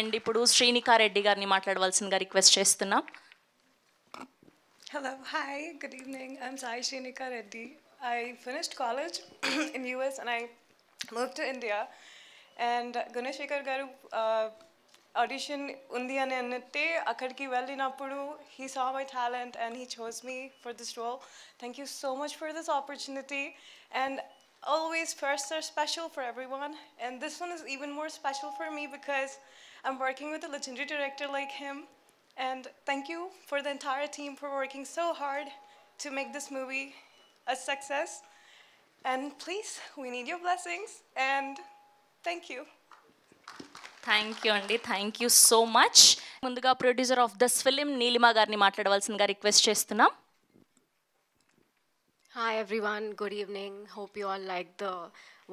And ఇప్పుడు శ్రీనికా రెడ్డి గారిని మాట్లాడవలసిందిగా రిక్వెస్ట్ చేస్తున్నాం. Hello, hi, good evening. I'm Sai Shrinika Reddy. I finished college in US and I moved to India. And Guneshekar garu audition undi ani annate akkadiki vellinappudu he saw my talent and he chose me for this role. Thank you so much for this opportunity. And always firsts are special for everyone, and this one is even more special for me because I'm working with a legendary director like him. And thank you for the entire team for working so hard to make this movie a success. And please, we need your blessings. And thank you. Thank you అండి, thank you so much. ముందుగా producer of this film Neelima గారిని మాట్లాడవలసిందిగా request చేస్తున్నాం. Hi everyone, good evening. Hope you all like the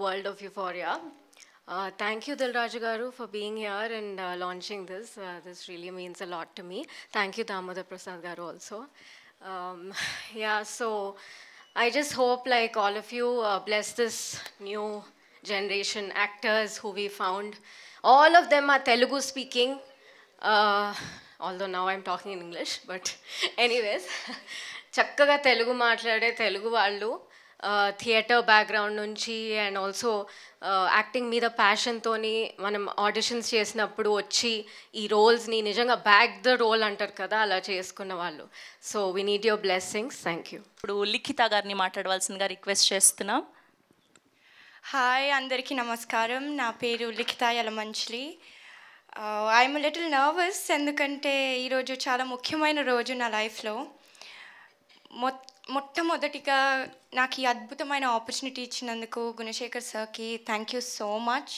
world of Euphoria. Thank you Dilraju Garu for being here and launching this. This really means a lot to me. Thank you Damodar Prasad Garu also. Yeah, so I just hope like all of you bless this new generation actors who we found. All of them are Telugu speaking. Although now I'm talking in English, but anyways. చక్కగా తెలుగు మాట్లాడే తెలుగు వాళ్ళు theatre background నుంచి and also acting మీద ప్యాషన్తోని మనం auditions చేసినప్పుడు వచ్చి ఈ రోల్స్ని నిజంగా బ్యాక్ ద రోల్ అంటారు కదా అలా చేసుకున్న వాళ్ళు. So we need your blessings. Thank you. ఇప్పుడు లిఖిత గారిని మాట్లాడవలసిందిగా రిక్వెస్ట్ చేస్తున్నాం. హాయ్, అందరికీ నమస్కారం. నా పేరు లిఖిత యలమంచిలి. ఐఎమ్ లిటిల్ నర్వస్ ఎందుకంటే ఈరోజు చాలా ముఖ్యమైన రోజు నా లైఫ్లో. మొట్టమొదటిగా నాకు ఈ అద్భుతమైన ఆపర్చునిటీ ఇచ్చినందుకు గుణశేఖర్ సార్కి thank you so much.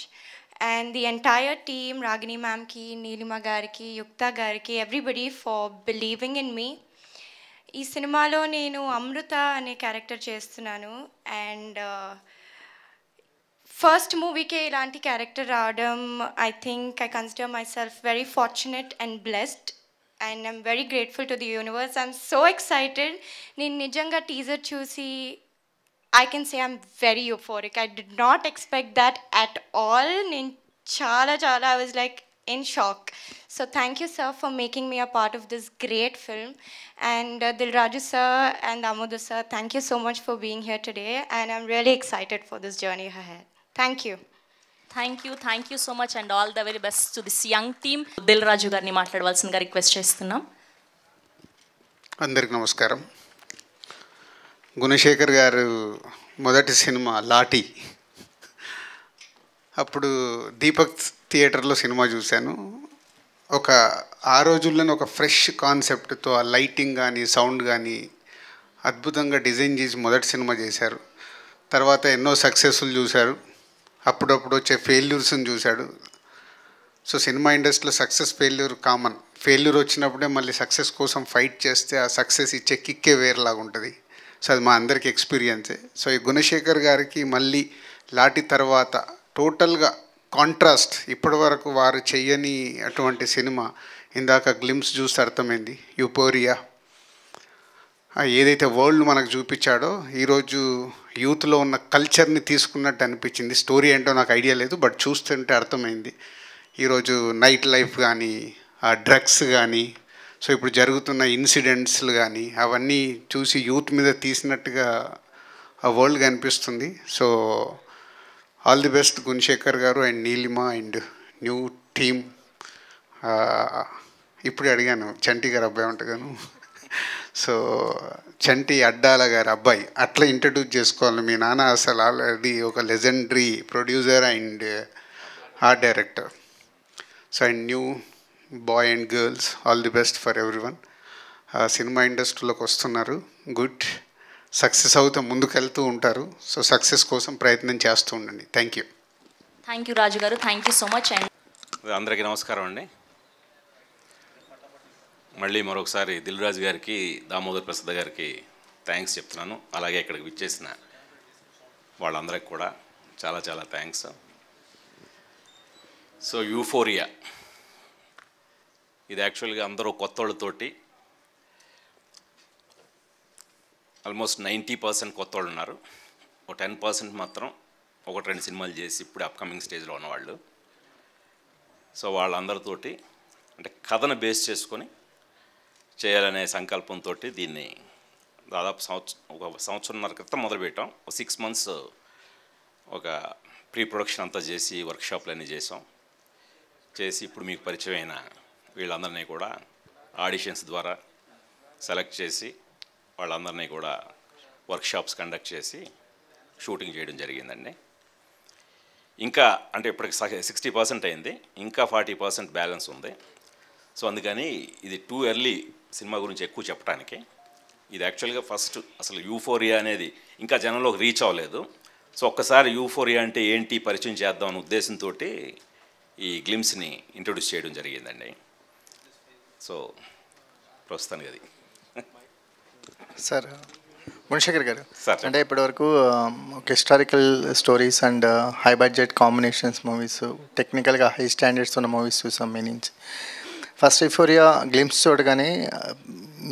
And the entire team, Ragini మ్యామ్కి, నీలిమ గారికి, యుక్త గారికి, everybody for believing in me. ఈ సినిమాలో నేను అమృత అనే క్యారెక్టర్ చేస్తున్నాను. అండ్ ఫస్ట్ మూవీకే ఇలాంటి క్యారెక్టర్ రావడం, I think I consider my self very fortunate and blessed. And I'm very grateful to the universe. I'm so excited. నేను నిజంగా టీజర్ చూసి I can say I'm very euphoric. I did not expect that at all. నేను చాలా I was like in shock. So thank you sir for making me a part of this great film. And Dilraju sir and Damodar sir, thank you so much for being here today. And I'm really excited for this journey ahead. Thank you. Thank you so much and all the very best to this young team. Dil Raju గారిని మాట్లాడవలసిందిగా request చేస్తున్నాం. అందరికి నమస్కారం. గుణశేఖర్ గారు మొదటి cinema lathi, అప్పుడు దీపక్ థియేటర్లో cinema చూశాను. ఆ రోజుల్లోనే ఒక ఫ్రెష్ కాన్సెప్ట్తో ఆ లైటింగ్ కానీ సౌండ్ కానీ అద్భుతంగా డిజైన్ చేసి మొదటి సినిమా చేశారు. తర్వాత ఎన్నో సక్సెస్ఫుల్ చూశారు, అప్పుడప్పుడు వచ్చే ఫెయిల్యూర్స్ని చూశాడు. సో సినిమా ఇండస్ట్రీలో సక్సెస్ ఫెయిల్యూర్ కామన్. ఫెయిల్యూర్ వచ్చినప్పుడే మళ్ళీ సక్సెస్ కోసం ఫైట్ చేస్తే ఆ సక్సెస్ ఇచ్చే కిక్కే వేరేలాగా ఉంటుంది. సో అది మా అందరికీ ఎక్స్పీరియన్సే. సో ఈ గుణశేఖర్ గారికి మళ్ళీ లాఠీ తర్వాత టోటల్గా కాంట్రాస్ట్, ఇప్పటి వరకు వారు చెయ్యని అటువంటి సినిమా. ఇందాక గ్లిమ్స్ చూస్తే అర్థమైంది. యూఫోరియా ఏదైతే వరల్డ్ మనకు చూపించాడో ఈరోజు యూత్లో ఉన్న కల్చర్ని తీసుకున్నట్టు అనిపించింది. స్టోరీ ఏంటో నాకు ఐడియా లేదు, బట్ చూస్తుంటే అర్థమైంది. ఈరోజు నైట్ లైఫ్ కానీ, ఆ డ్రగ్స్ కానీ, సో ఇప్పుడు జరుగుతున్న ఇన్సిడెంట్స్లు కానీ అవన్నీ చూసి యూత్ మీద తీసినట్టుగా ఆ వరల్డ్ కనిపిస్తుంది. So all the best Gunasekhar garu and Neelima and new team. ఇప్పుడే అడిగాను చంటి గారు అబ్బాయి ఉంటగాను. సో చంటి అడ్డాల గారి అబ్బాయి, అట్లా ఇంట్రడ్యూస్ చేసుకోవాలి. మీ నాన్న అసలు ఆల్రెడీ ఒక legendary producer and art director. So and new boy and girls, all the best for everyone. సినిమా ఇండస్ట్రీలోకి వస్తున్నారు, గుడ్ సక్సెస్ అవుతూ ముందుకెళ్తూ ఉంటారు. సో సక్సెస్ కోసం ప్రయత్నం చేస్తూ ఉండండి. థ్యాంక్ యూ రాజు గారు, thank you so much. And అందరికీ నమస్కారం అండి. మళ్ళీ మరొకసారి దిల్ రాజు గారికి, దామోదర్ ప్రసాద్ గారికి థ్యాంక్స్ చెప్తున్నాను. అలాగే ఇక్కడికి విచ్చేసిన వాళ్ళందరికీ కూడా చాలా థ్యాంక్స్. సో యూఫోరియా ఇది యాక్చువల్గా అందరూ కొత్త వాళ్ళతోటి ఆల్మోస్ట్ 90% కొత్త వాళ్ళు ఉన్నారు. ఒక 10% మాత్రం 1-2 సినిమాలు చేసి ఇప్పుడు అప్కమింగ్ స్టేజ్లో ఉన్నవాళ్ళు. సో వాళ్ళందరితోటి అంటే కథను బేస్ చేసుకొని చేయాలనే సంకల్పంతో దీన్ని దాదాపు ఒక సంవత్సరంన్నర క్రితం మొదలుపెట్టాం. 6 months ఒక ప్రీ ప్రొడక్షన్ అంతా చేసి వర్క్షాప్లన్నీ చేసి ఇప్పుడు మీకు పరిచయమైన వీళ్ళందరినీ కూడా ఆడిషన్స్ ద్వారా సెలెక్ట్ చేసి వాళ్ళందరినీ కూడా వర్క్షాప్స్ కండక్ట్ చేసి షూటింగ్ చేయడం జరిగిందండి. ఇంకా అంటే ఇప్పటికి 60% అయింది, ఇంకా 40% బ్యాలెన్స్ ఉంది. సో అందుకని ఇది టూ ఎర్లీ సినిమా గురించి ఎక్కువ చెప్పడానికి. ఇది యాక్చువల్గా ఫస్ట్ అసలు యూఫోరియా అనేది ఇంకా జనంలోకి రీచ్ అవ్వలేదు. సో ఒక్కసారి యూఫోరియా అంటే ఏంటి పరిచయం చేద్దామనే ఉద్దేశంతో ఈ గ్లిమ్స్ని ఇంట్రొడ్యూస్ చేయడం జరిగిందండి. సో ప్రస్తుతానికి అది. సార్ గుణశేఖర్ గారు, సార్ అంటే ఇప్పటివరకు ఒక historical stories and high budget combinations movies, టెక్నికల్గా హై స్టాండర్డ్స్ ఉన్న మూవీస్ చూసాం మీ నుంచి. ఫస్ట్ యూఫోరియా గ్లిమ్స్ చూడగానే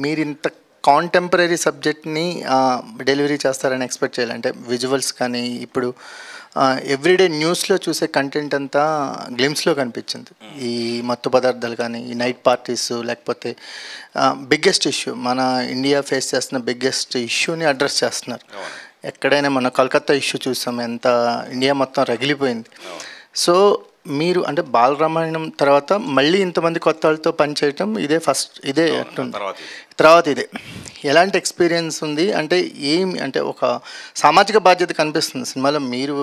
మీరు ఇంత కాంటెంపరీ సబ్జెక్ట్ని డెలివరీ చేస్తారని ఎక్స్పెక్ట్ చేయాలి. అంటే విజువల్స్ కానీ ఇప్పుడు ఎవ్రీడే న్యూస్లో చూసే కంటెంట్ అంతా గ్లిమ్స్లో కనిపించింది. ఈ మత్తు పదార్థాలు కానీ, ఈ నైట్ పార్టీస్, లేకపోతే బిగ్గెస్ట్ ఇష్యూ మన ఇండియా ఫేస్ చేస్తున్న బిగ్గెస్ట్ ఇష్యూని అడ్రస్ చేస్తున్నారు. ఎక్కడైనా మన కలకత్తా ఇష్యూ చూసాం, ఎంత ఇండియా మొత్తం రగిలిపోయింది. సో మీరు అంటే బాలరామాయణం తర్వాత మళ్ళీ ఇంతమంది కొత్త వాళ్ళతో పనిచేయటం ఇదే ఫస్ట్, ఇదే తర్వాత ఇదే ఎలాంటి ఎక్స్పీరియన్స్ ఉంది? అంటే ఏమి అంటే ఒక సామాజిక బాధ్యత కనిపిస్తుంది సినిమాలో. మీరు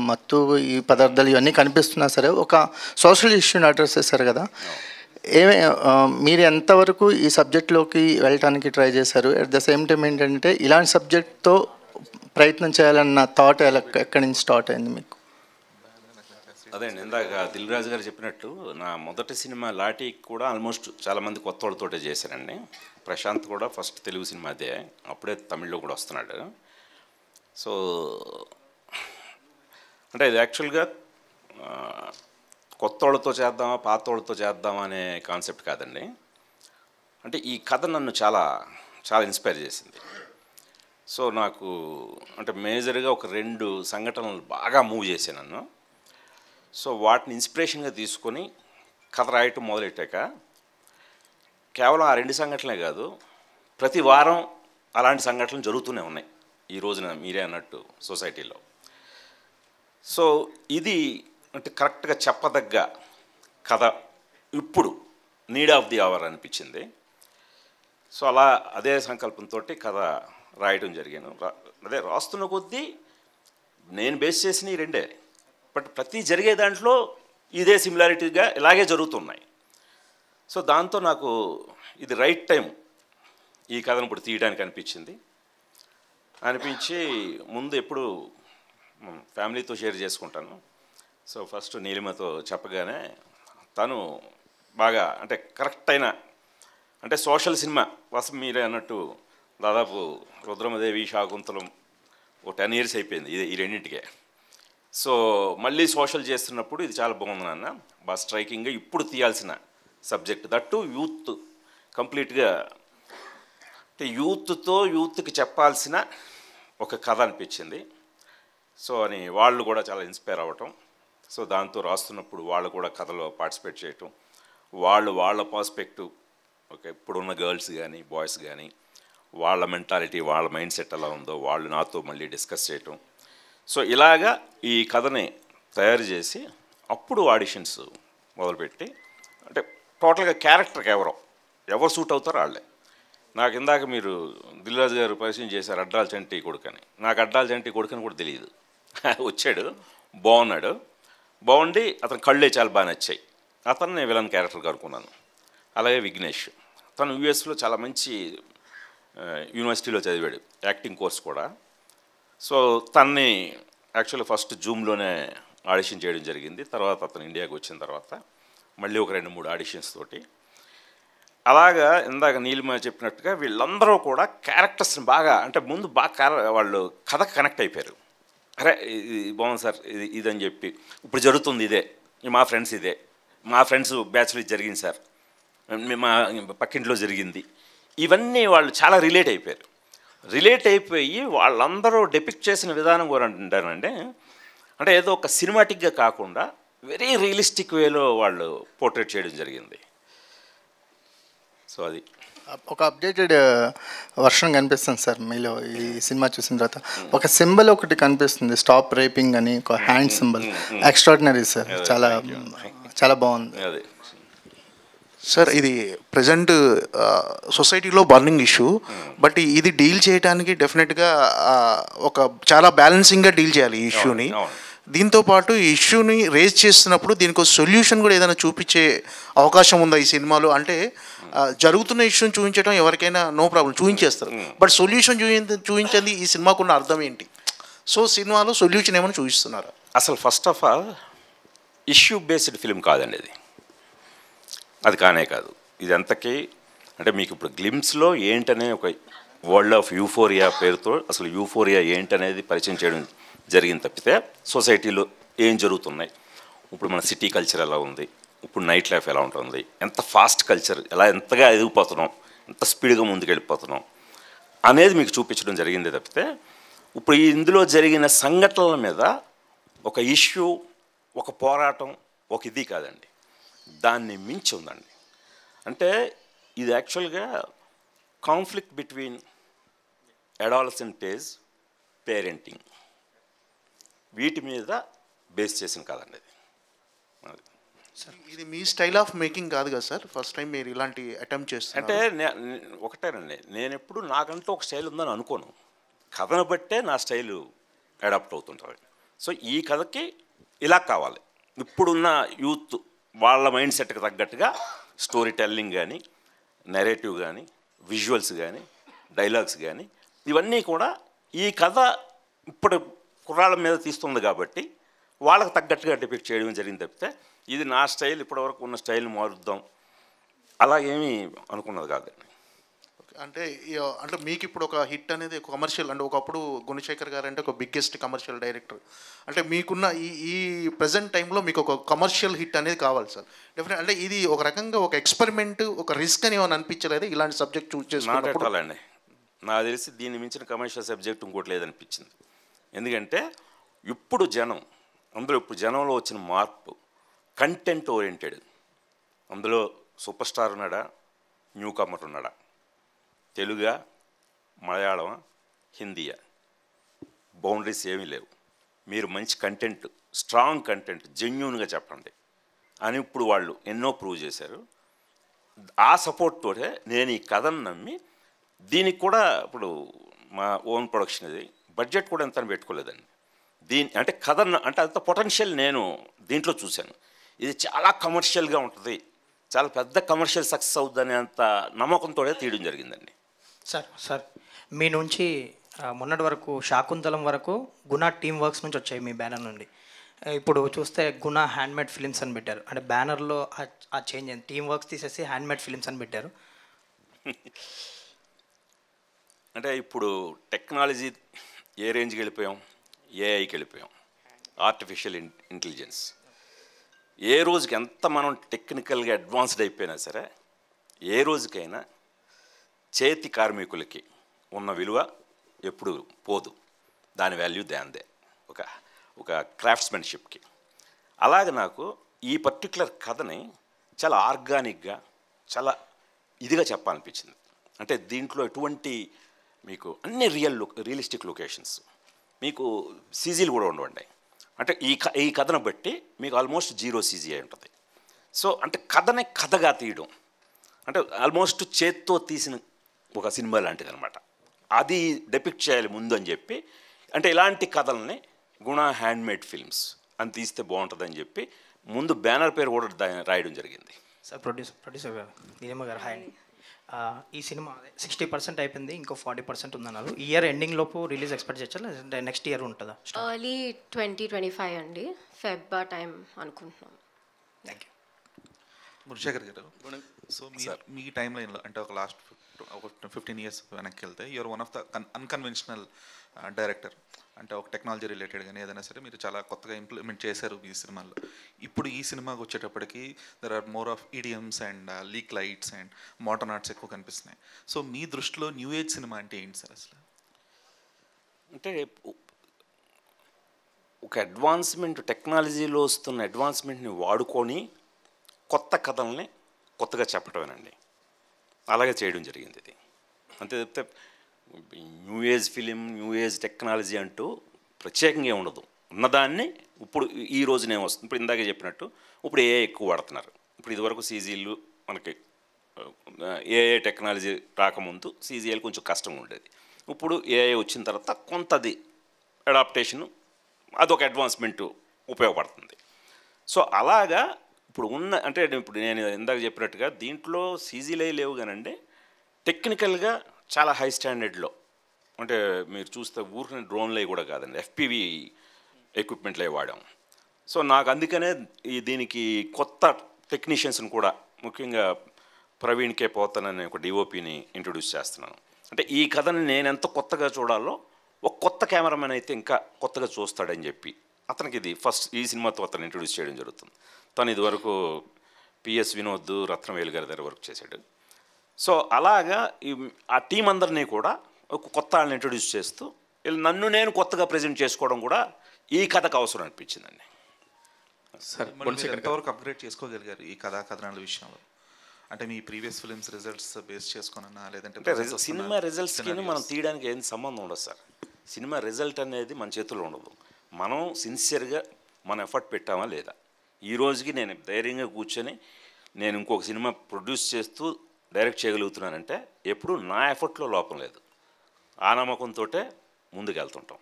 మత్తు ఈ పదార్థాలు ఇవన్నీ కనిపిస్తున్నా సరే ఒక సోషల్ ఇష్యూని అడ్రస్ చేశారు కదా. మీరు ఎంతవరకు ఈ సబ్జెక్ట్లోకి వెళ్ళటానికి ట్రై చేశారు? అట్ ద సేమ్ టైం ఏంటంటే ఇలాంటి సబ్జెక్ట్తో ప్రయత్నం చేయాలన్న థాట్ ఎక్కడి నుంచి స్టార్ట్ అయింది మీకు? అదే ఇందాక దిల్ రాజు గారు చెప్పినట్టు నా మొదటి సినిమా లాఠీకి కూడా ఆల్మోస్ట్ చాలామంది కొత్త వాళ్ళతోటే చేశానండి. ప్రశాంత్ కూడా ఫస్ట్ తెలుగు సినిమా అదే, అప్పుడే తమిళ్లో కూడా వస్తున్నాడు. సో అంటే ఇది యాక్చువల్గా కొత్త వాళ్ళతో చేద్దామా పాత వాళ్ళతో చేద్దామా అనే కాన్సెప్ట్ కాదండి. అంటే ఈ కథ నన్ను చాలా చాలా ఇన్స్పైర్ చేసింది. సో నాకు అంటే మేజర్గా ఒక 2 సంఘటనలు బాగా మూవ్ చేశాను నన్ను. సో వాటిని ఇన్స్పిరేషన్గా తీసుకొని కథ రాయటం మొదలెట్టాక కేవలం ఆ 2 సంఘటనలే కాదు, ప్రతి వారం అలాంటి సంఘటనలు జరుగుతూనే ఉన్నాయి ఈ రోజున మీరే అన్నట్టు సొసైటీలో. సో ఇది అంటే కరెక్ట్గా చెప్పదగ్గ కథ ఇప్పుడు నీడ్ ఆఫ్ ది అవర్ అనిపించింది. సో అలా అదే సంకల్పంతో కథ రాయటం జరిగాను. అదే రాస్తున్న కొద్దీ నేను బేస్ చేసిన ఈ 2, బట్ ప్రతి జరిగే దాంట్లో ఇదే సిమిలారిటీగా ఇలాగే జరుగుతున్నాయి. సో దాంతో నాకు ఇది రైట్ టైం ఈ కథను ఇప్పుడు తీయడానికి అనిపించి ముందు ఎప్పుడు ఫ్యామిలీతో షేర్ చేసుకుంటాను. సో ఫస్ట్ నీలిమతో చెప్పగానే తను బాగా అంటే కరెక్ట్ అయిన అంటే సోషల్ సినిమా కోసం మీరే అన్నట్టు దాదాపు రుద్రమదేవి శాకుంతలం ఒక 10 years అయిపోయింది ఈ రెండింటికే. సో మళ్ళీ సోషల్ చేస్తున్నప్పుడు ఇది చాలా బాగుంది నాన్న, బాగా స్ట్రైకింగ్గా ఇప్పుడు తీయాల్సిన సబ్జెక్ట్, దట్టు యూత్ కంప్లీట్గా అంటే యూత్కి చెప్పాల్సిన ఒక కథ అనిపించింది. సో అని వాళ్ళు కూడా చాలా ఇన్స్పైర్ అవ్వటం. సో దాంతో రాస్తున్నప్పుడు వాళ్ళు కూడా కథలో పార్టిసిపేట్ చేయటం, వాళ్ళ పర్స్పెక్టివ్ ఓకే ఇప్పుడున్న గర్ల్స్ కానీ బాయ్స్ కానీ వాళ్ళ మెంటాలిటీ వాళ్ళ మైండ్ సెట్ ఎలా ఉందో వాళ్ళు నాతో మళ్ళీ డిస్కస్ చేయటం. సో ఇలాగా ఈ కథని తయారు చేసి అప్పుడు ఆడిషన్స్ మొదలుపెట్టి అంటే టోటల్గా క్యారెక్టర్కి ఎవరు సూట్ అవుతారో వాళ్ళే. నాకు ఇందాక మీరు దిల్ రాజు గారు పరిచయం చేశారు అడ్డాల చంటి కొడుకని. నాకు అడ్డాల చంటి కొడుకని కూడా తెలియదు. వచ్చాడు, బాగుండి అతని కళ్ళే చాలా బాగా నచ్చాయి. అతను నేను విలన్ క్యారెక్టర్ అనుకున్నాను. అలాగే విఘ్నేష్, తను యూఎస్లో చాలా మంచి యూనివర్సిటీలో చదివాడు, యాక్టింగ్ కోర్స్ కూడా. సో తన్ని యాక్చువల్లీ ఫస్ట్ జూమ్లోనే ఆడిషన్ చేయడం జరిగింది. తర్వాత అతను ఇండియాకి వచ్చిన తర్వాత మళ్ళీ ఒక 2-3 ఆడిషన్స్ తోటి అలాగా ఇందాక నీలిమ చెప్పినట్టుగా వీళ్ళందరూ కూడా క్యారెక్టర్స్ని బాగా అంటే ముందు బాగా వాళ్ళు కథకు కనెక్ట్ అయిపోయారు. అరే ఇది బాగుంది సార్, ఇదని చెప్పి ఇప్పుడు జరుగుతుంది ఇదే, మా ఫ్రెండ్స్ బ్యాచ్లో జరిగింది సార్, మా పక్కింట్లో జరిగింది, ఇవన్నీ వాళ్ళు చాలా రిలేట్ అయిపోయి వాళ్ళందరూ డెపిక్ట్ చేసిన విధానం కూడా అంటానంటే అంటే ఏదో ఒక సినిమాటిక్గా కాకుండా వెరీ రియలిస్టిక్ వేలో వాళ్ళు పోర్ట్రేట్ చేయడం జరిగింది. సో అది ఒక అప్డేటెడ్ వర్షన్ కనిపిస్తుంది సార్ మీలో ఈ సినిమా చూసిన తర్వాత. ఒక సింబల్ ఒకటి కనిపిస్తుంది, స్టాప్ రేపింగ్ అని, ఒక హ్యాండ్ సింబల్. ఎక్స్ట్రాడినరీ సార్, చాలా చాలా బాగుంది. అదే సార్, ఇది ప్రజెంట్ సొసైటీలో బర్నింగ్ ఇష్యూ, బట్ ఇది డీల్ చేయడానికి డెఫినెట్గా ఒక చాలా బ్యాలెన్సింగ్గా డీల్ చేయాలి ఈ ఇష్యూని. దీంతోపాటు ఈ ఇష్యూని రేజ్ చేస్తున్నప్పుడు దీనికి ఒక సొల్యూషన్ కూడా ఏదైనా చూపించే అవకాశం ఉందా ఈ సినిమాలో? అంటే జరుగుతున్న ఇష్యూని చూపించడం ఎవరికైనా నో ప్రాబ్లం, చూపించేస్తారు, బట్ సొల్యూషన్ చూపించింది ఈ సినిమాకున్న అర్థం ఏంటి? సో సినిమాలో సొల్యూషన్ ఏమైనా చూపిస్తున్నారా? అసలు first of all issue based film కాదండి ఇది, అది కానే కాదు. ఇది ఎంతకీ అంటే మీకు ఇప్పుడు గ్లిమ్స్లో ఏంటనే ఒక వరల్డ్ ఆఫ్ యూఫోరియా పేరుతో అసలు యూఫోరియా ఏంటనేది పరిచయం చేయడం జరిగింది తప్పితే సొసైటీలో ఏం జరుగుతున్నాయి, ఇప్పుడు మన సిటీ కల్చర్ ఎలా ఉంది, ఇప్పుడు నైట్ లైఫ్ ఎలా ఉంటుంది, ఎంత ఫాస్ట్ కల్చర్, ఎలా ఎంతగా ఎదిగిపోతున్నాం, ఎంత స్పీడ్గా ముందుకెళ్ళిపోతున్నాం అనేది మీకు చూపించడం జరిగింది తప్పితే ఇప్పుడు ఇందులో జరిగిన సంఘటనల మీద ఒక ఇష్యూ, ఒక పోరాటం, ఒక ఇది కాదండి, దాన్ని మించి ఉందండి. అంటే ఇది యాక్చువల్గా conflict between adolescent age, parenting, వీటి మీద బేస్ చేసిన కాదండి అది. ఇది మీ స్టైల్ ఆఫ్ మేకింగ్ కాదు కదా సార్? ఫస్ట్ టైం మీరు ఇలాంటి అటెంప్ట్ చేస్తారు అంటే ఒకటేనండి, నేను ఎప్పుడు నాకంటూ ఒక స్టైల్ ఉందని అనుకోను, కథను బట్టే నా స్టైలు అడాప్ట్ అవుతుంటుంది. సో ఈ కథకి ఇలా కావాలి, ఇప్పుడున్న యూత్ వాళ్ళ మైండ్ సెట్కి తగ్గట్టుగా స్టోరీ టెల్లింగ్ కానీ, నెరేటివ్ కానీ, విజువల్స్ కానీ, డైలాగ్స్ కానీ, ఇవన్నీ కూడా ఈ కథ ఇప్పుడు కుర్రాళ్ళ మీద తీస్తుంది కాబట్టి వాళ్ళకి తగ్గట్టుగా డిపిక్ట్ చేయడం జరిగింది తప్పితే ఇది నా స్టైల్ ఇప్పటివరకు ఉన్న స్టైల్ని మారుద్దాం అలా ఏమీ అనుకున్నది కాదండి. అంటే అంటే మీకు ఇప్పుడు ఒక హిట్ అనేది ఒక కమర్షియల్, అంటే ఒకప్పుడు గుణశేఖర్ గారు అంటే ఒక బిగ్గెస్ట్ కమర్షియల్ డైరెక్టర్, అంటే మీకున్న ఈ ప్రజెంట్ టైంలో మీకు ఒక కమర్షియల్ హిట్ అనేది కావాలి సార్ డెఫినెట్. అంటే ఇది ఒక రకంగా ఒక ఎక్స్పెరిమెంట్, ఒక రిస్క్ అని ఏమైనా అనిపించలేదు ఇలాంటి సబ్జెక్ట్ చూస్ చేసుకున్నప్పుడు? నాటకాలండి, నాకు తెలిసి దీన్ని మించిన కమర్షియల్ సబ్జెక్ట్ ఇంకోటి లేదనిపించింది. ఎందుకంటే ఇప్పుడు జనంలో వచ్చిన మార్పు కంటెంట్ ఓరియంటెడ్. అందులో సూపర్ స్టార్ ఉన్నాడా, న్యూ కమర్ ఉన్నాడా, తెలుగా, మలయాళమా, హిందీయా, బౌండరీస్ ఏమీ లేవు. మీరు మంచి కంటెంట్, స్ట్రాంగ్ కంటెంట్, జెన్యూన్గా చెప్పండి అని ఇప్పుడు వాళ్ళు ఎన్నో ప్రూవ్ చేశారు. ఆ సపోర్ట్ తోటే నేను ఈ కథను నమ్మి దీనికి కూడా ఇప్పుడు మా ఓన్ ప్రొడక్షన్ ఇది, బడ్జెట్ కూడా ఎంత పెట్టుకోలేదండి. అంటే కథ అంటే అంత పొటెన్షియల్ నేను దీంట్లో చూశాను. ఇది చాలా కమర్షియల్గా ఉంటుంది, చాలా పెద్ద కమర్షియల్ సక్సెస్ అవుతుందనే అంత నమ్మకంతో తీయడం జరిగిందండి. సార్ మీ నుంచి మొన్నటి వరకు శాకుంతలం వరకు గుణ టీమ్ వర్క్స్ నుంచి వచ్చాయి మీ బ్యానర్ నుండి. ఇప్పుడు చూస్తే గుణ హ్యాండ్మేడ్ ఫిలిమ్స్ అని పెట్టారు. అంటే బ్యానర్లో ఆ చేంజ్ అయింది, టీమ్ వర్క్స్ తీసేసి హ్యాండ్మేడ్ ఫిలిమ్స్ అని పెట్టారు. అంటే ఇప్పుడు టెక్నాలజీ ఏ రేంజ్కి వెళ్ళిపోయాం, ఏఐకి వెళ్ళిపోయాం, ఆర్టిఫిషియల్ ఇంటెలిజెన్స్. ఏ రోజుకి ఎంత మనం టెక్నికల్గా అడ్వాన్స్డ్ అయిపోయినా సరే, ఏ రోజుకైనా చేతి కార్మికులకి ఉన్న విలువ ఎప్పుడు పోదు, దాని వాల్యూ దాందే, ఒక క్రాఫ్ట్స్మెన్షిప్కి. అలాగే నాకు ఈ పర్టికులర్ కథని చాలా ఆర్గానిక్గా, చాలా ఇదిగా చెప్పాలనిపించింది. అంటే దీంట్లో ఎటువంటి మీకు అన్ని రియలిస్టిక్ లొకేషన్స్, మీకు సీజీలు కూడా ఉండవండి. అంటే ఈ కథను బట్టి మీకు ఆల్మోస్ట్ 0 సీజీ అయి ఉంటుంది. సో అంటే కథనే కథగా తీయడం అంటే ఆల్మోస్ట్ చేత్తో తీసిన ఒక సినిమా లాంటిది అనమాట. అది డెపిక్ట్ చేయాలి ముందు అని చెప్పి, అంటే ఇలాంటి కథల్ని గుణ హ్యాండ్మేడ్ ఫిల్మ్స్ అని తీస్తే బాగుంటుందని చెప్పి ముందు బ్యానర్ పేరు కూడా రాయడం జరిగింది. సార్ ప్రొడ్యూసర్ గారు, నీలిమ గారు, హాయ్. ఈ సినిమా 60% అయిపోయింది, ఇంకో 40% ఉందన్నారు. ఈ ఇయర్ ఎండింగ్ లోపు రిలీజ్ ఎక్స్పెక్ట్ చేయొచ్చా, లేదంటే నెక్స్ట్ ఇయర్ ఉంటుందా? ఎర్లీ 2025 అండి, ఫెబ్ టైం అనుకుంటున్నాం. Thank you. Muralisekhar garu, so me time లైన్లో అంటే ఒక లాస్ట్ 15 years వెనక్కి వెళ్తే you're one of the unconventional director. అంటే ఒక టెక్నాలజీ రిలేటెడ్ కానీ ఏదైనా సరే మీరు చాలా కొత్తగా ఇంప్లిమెంట్ చేశారు ఈ సినిమాలో. ఇప్పుడు ఈ సినిమాకి వచ్చేటప్పటికి there are more of idioms and leak lights and modern arts ఎక్కువ కనిపిస్తున్నాయి. సో మీ దృష్టిలో న్యూ ఏజ్ సినిమా అంటే ఏంటి సార్ అసలు? అంటే ఒక అడ్వాన్స్మెంట్, టెక్నాలజీలో వస్తున్న అడ్వాన్స్మెంట్ని వాడుకొని కొత్త కథల్ని కొత్తగా చెప్పటమేనండి. అలాగే చేయడం జరిగింది ఇది. అంతే తప్పితే new age film, new age technology అంటూ ప్రత్యేకంగా ఉండదు. ఉన్నదాన్ని ఇప్పుడు ఈ రోజునే వస్తుంది. ఇప్పుడు ఇందాకే చెప్పినట్టు ఇప్పుడు ఏఐ ఎక్కువ వాడుతున్నారు. ఇప్పుడు ఇదివరకు సీజీలు మనకి ఏఐ టెక్నాలజీ రాకముందు సీజీఎల్ కొంచెం కష్టంగా ఉండేది. ఇప్పుడు ఏఐ వచ్చిన తర్వాత కొంతది అడాప్టేషను, అదొక అడ్వాన్స్మెంట్ ఉపయోగపడుతుంది. సో అలాగా ఇప్పుడు ఉన్న అంటే ఇప్పుడు నేను ఇందాక చెప్పినట్టుగా దీంట్లో సీజీలే లేవు కానండి, టెక్నికల్గా చాలా హై స్టాండర్డ్లో, అంటే మీరు చూస్తే ఊరిని డ్రోన్లే కూడా కాదండి, ఎఫ్పివి ఎక్విప్మెంట్లే వాడాం. సో నాకు అందుకనే దీనికి కొత్త టెక్నీషియన్స్ని కూడా, ముఖ్యంగా ప్రవీణ్ కే పోతన్ అనే ఒక డిఓపిని ఇంట్రొడ్యూస్ చేస్తున్నాను. అంటే ఈ కథని నేను ఎంత కొత్తగా చూడాలో ఒక కొత్త కెమెరామెన్ అయితే ఇంకా కొత్తగా చూస్తాడని చెప్పి అతనికి ఇది ఫస్ట్ ఈ సినిమాతో అతను ఇంట్రొడ్యూస్ చేయడం జరుగుతుంది. తను ఇదివరకు పిఎస్ వినోద్, రత్నవేలు గారి దగ్గర వర్క్ చేశాడు. సో అలాగా ఆ టీం అందరినీ కూడా ఒక కొత్త వాళ్ళని ఇంట్రొడ్యూస్ చేస్తూ నన్ను నేను కొత్తగా ప్రజెంట్ చేసుకోవడం కూడా ఈ కథకు అవసరం అనిపించిందండి. సార్ ఎంతవరకు అప్గ్రేడ్ చేసుకోగలిగారు ఈ కథనాల విషయంలో? అంటే మీ ప్రీవియస్ ఫిలిమ్స్ రిజల్ట్స్ బేస్ చేసుకున్నా లేదంటే సినిమా రిజల్ట్స్కి మనం తీయడానికి ఏం సంబంధం ఉండదు సార్. సినిమా రిజల్ట్ అనేది మన చేతుల్లో ఉండదు. మనం సిన్సియర్గా మన ఎఫర్ట్ పెట్టామా లేదా. ఈ రోజుకి నేను ధైర్యంగా కూర్చొని నేను ఇంకొక సినిమా ప్రొడ్యూస్ చేస్తూ డైరెక్ట్ చేయగలుగుతున్నానంటే ఎప్పుడు నా ఎఫర్ట్లో లోపం లేదు. ఆ నమ్మకంతో ముందుకు వెళ్తుంటాం.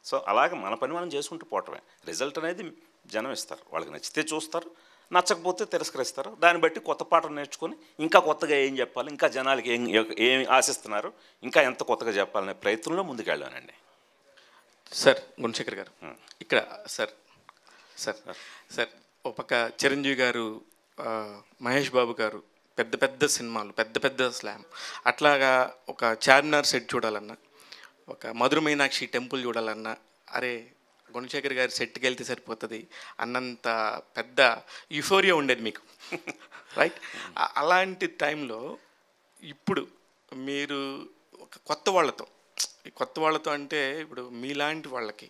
సో అలాగే మన పని మనం చేసుకుంటూ పోవటమే. రిజల్ట్ అనేది జనం ఇస్తారు, వాళ్ళకి నచ్చితే చూస్తారు, నచ్చకపోతే తిరస్కరిస్తారు. దాన్ని బట్టి కొత్త పాటలు నేర్చుకొని ఇంకా కొత్తగా ఏం చెప్పాలి, ఇంకా జనాలకి ఏం ఆశిస్తున్నారు, ఇంకా ఎంత కొత్తగా చెప్పాలనే ప్రయత్నంలో ముందుకు వెళ్ళానండి. సార్ గుణశేఖర్ గారు ఇక్కడ సార్ సార్ సార్ ఒక పక్క చిరంజీవి గారు, మహేష్ బాబు గారు పెద్ద పెద్ద సినిమాలు, పెద్ద పెద్ద స్లామ్, అట్లాగా ఒక చార్మినార్ సెట్ చూడాలన్నా, ఒక మధుర మీనాక్షి టెంపుల్ చూడాలన్నా, అరే గుణశేఖర్ గారి సెట్కి వెళ్తే సరిపోతుంది అన్నంత పెద్ద యుఫోరియా ఉండేది మీకు, రైట్? అలాంటి టైంలో ఇప్పుడు మీరు ఒక కొత్త వాళ్ళతో అంటే ఇప్పుడు మీలాంటి వాళ్ళకి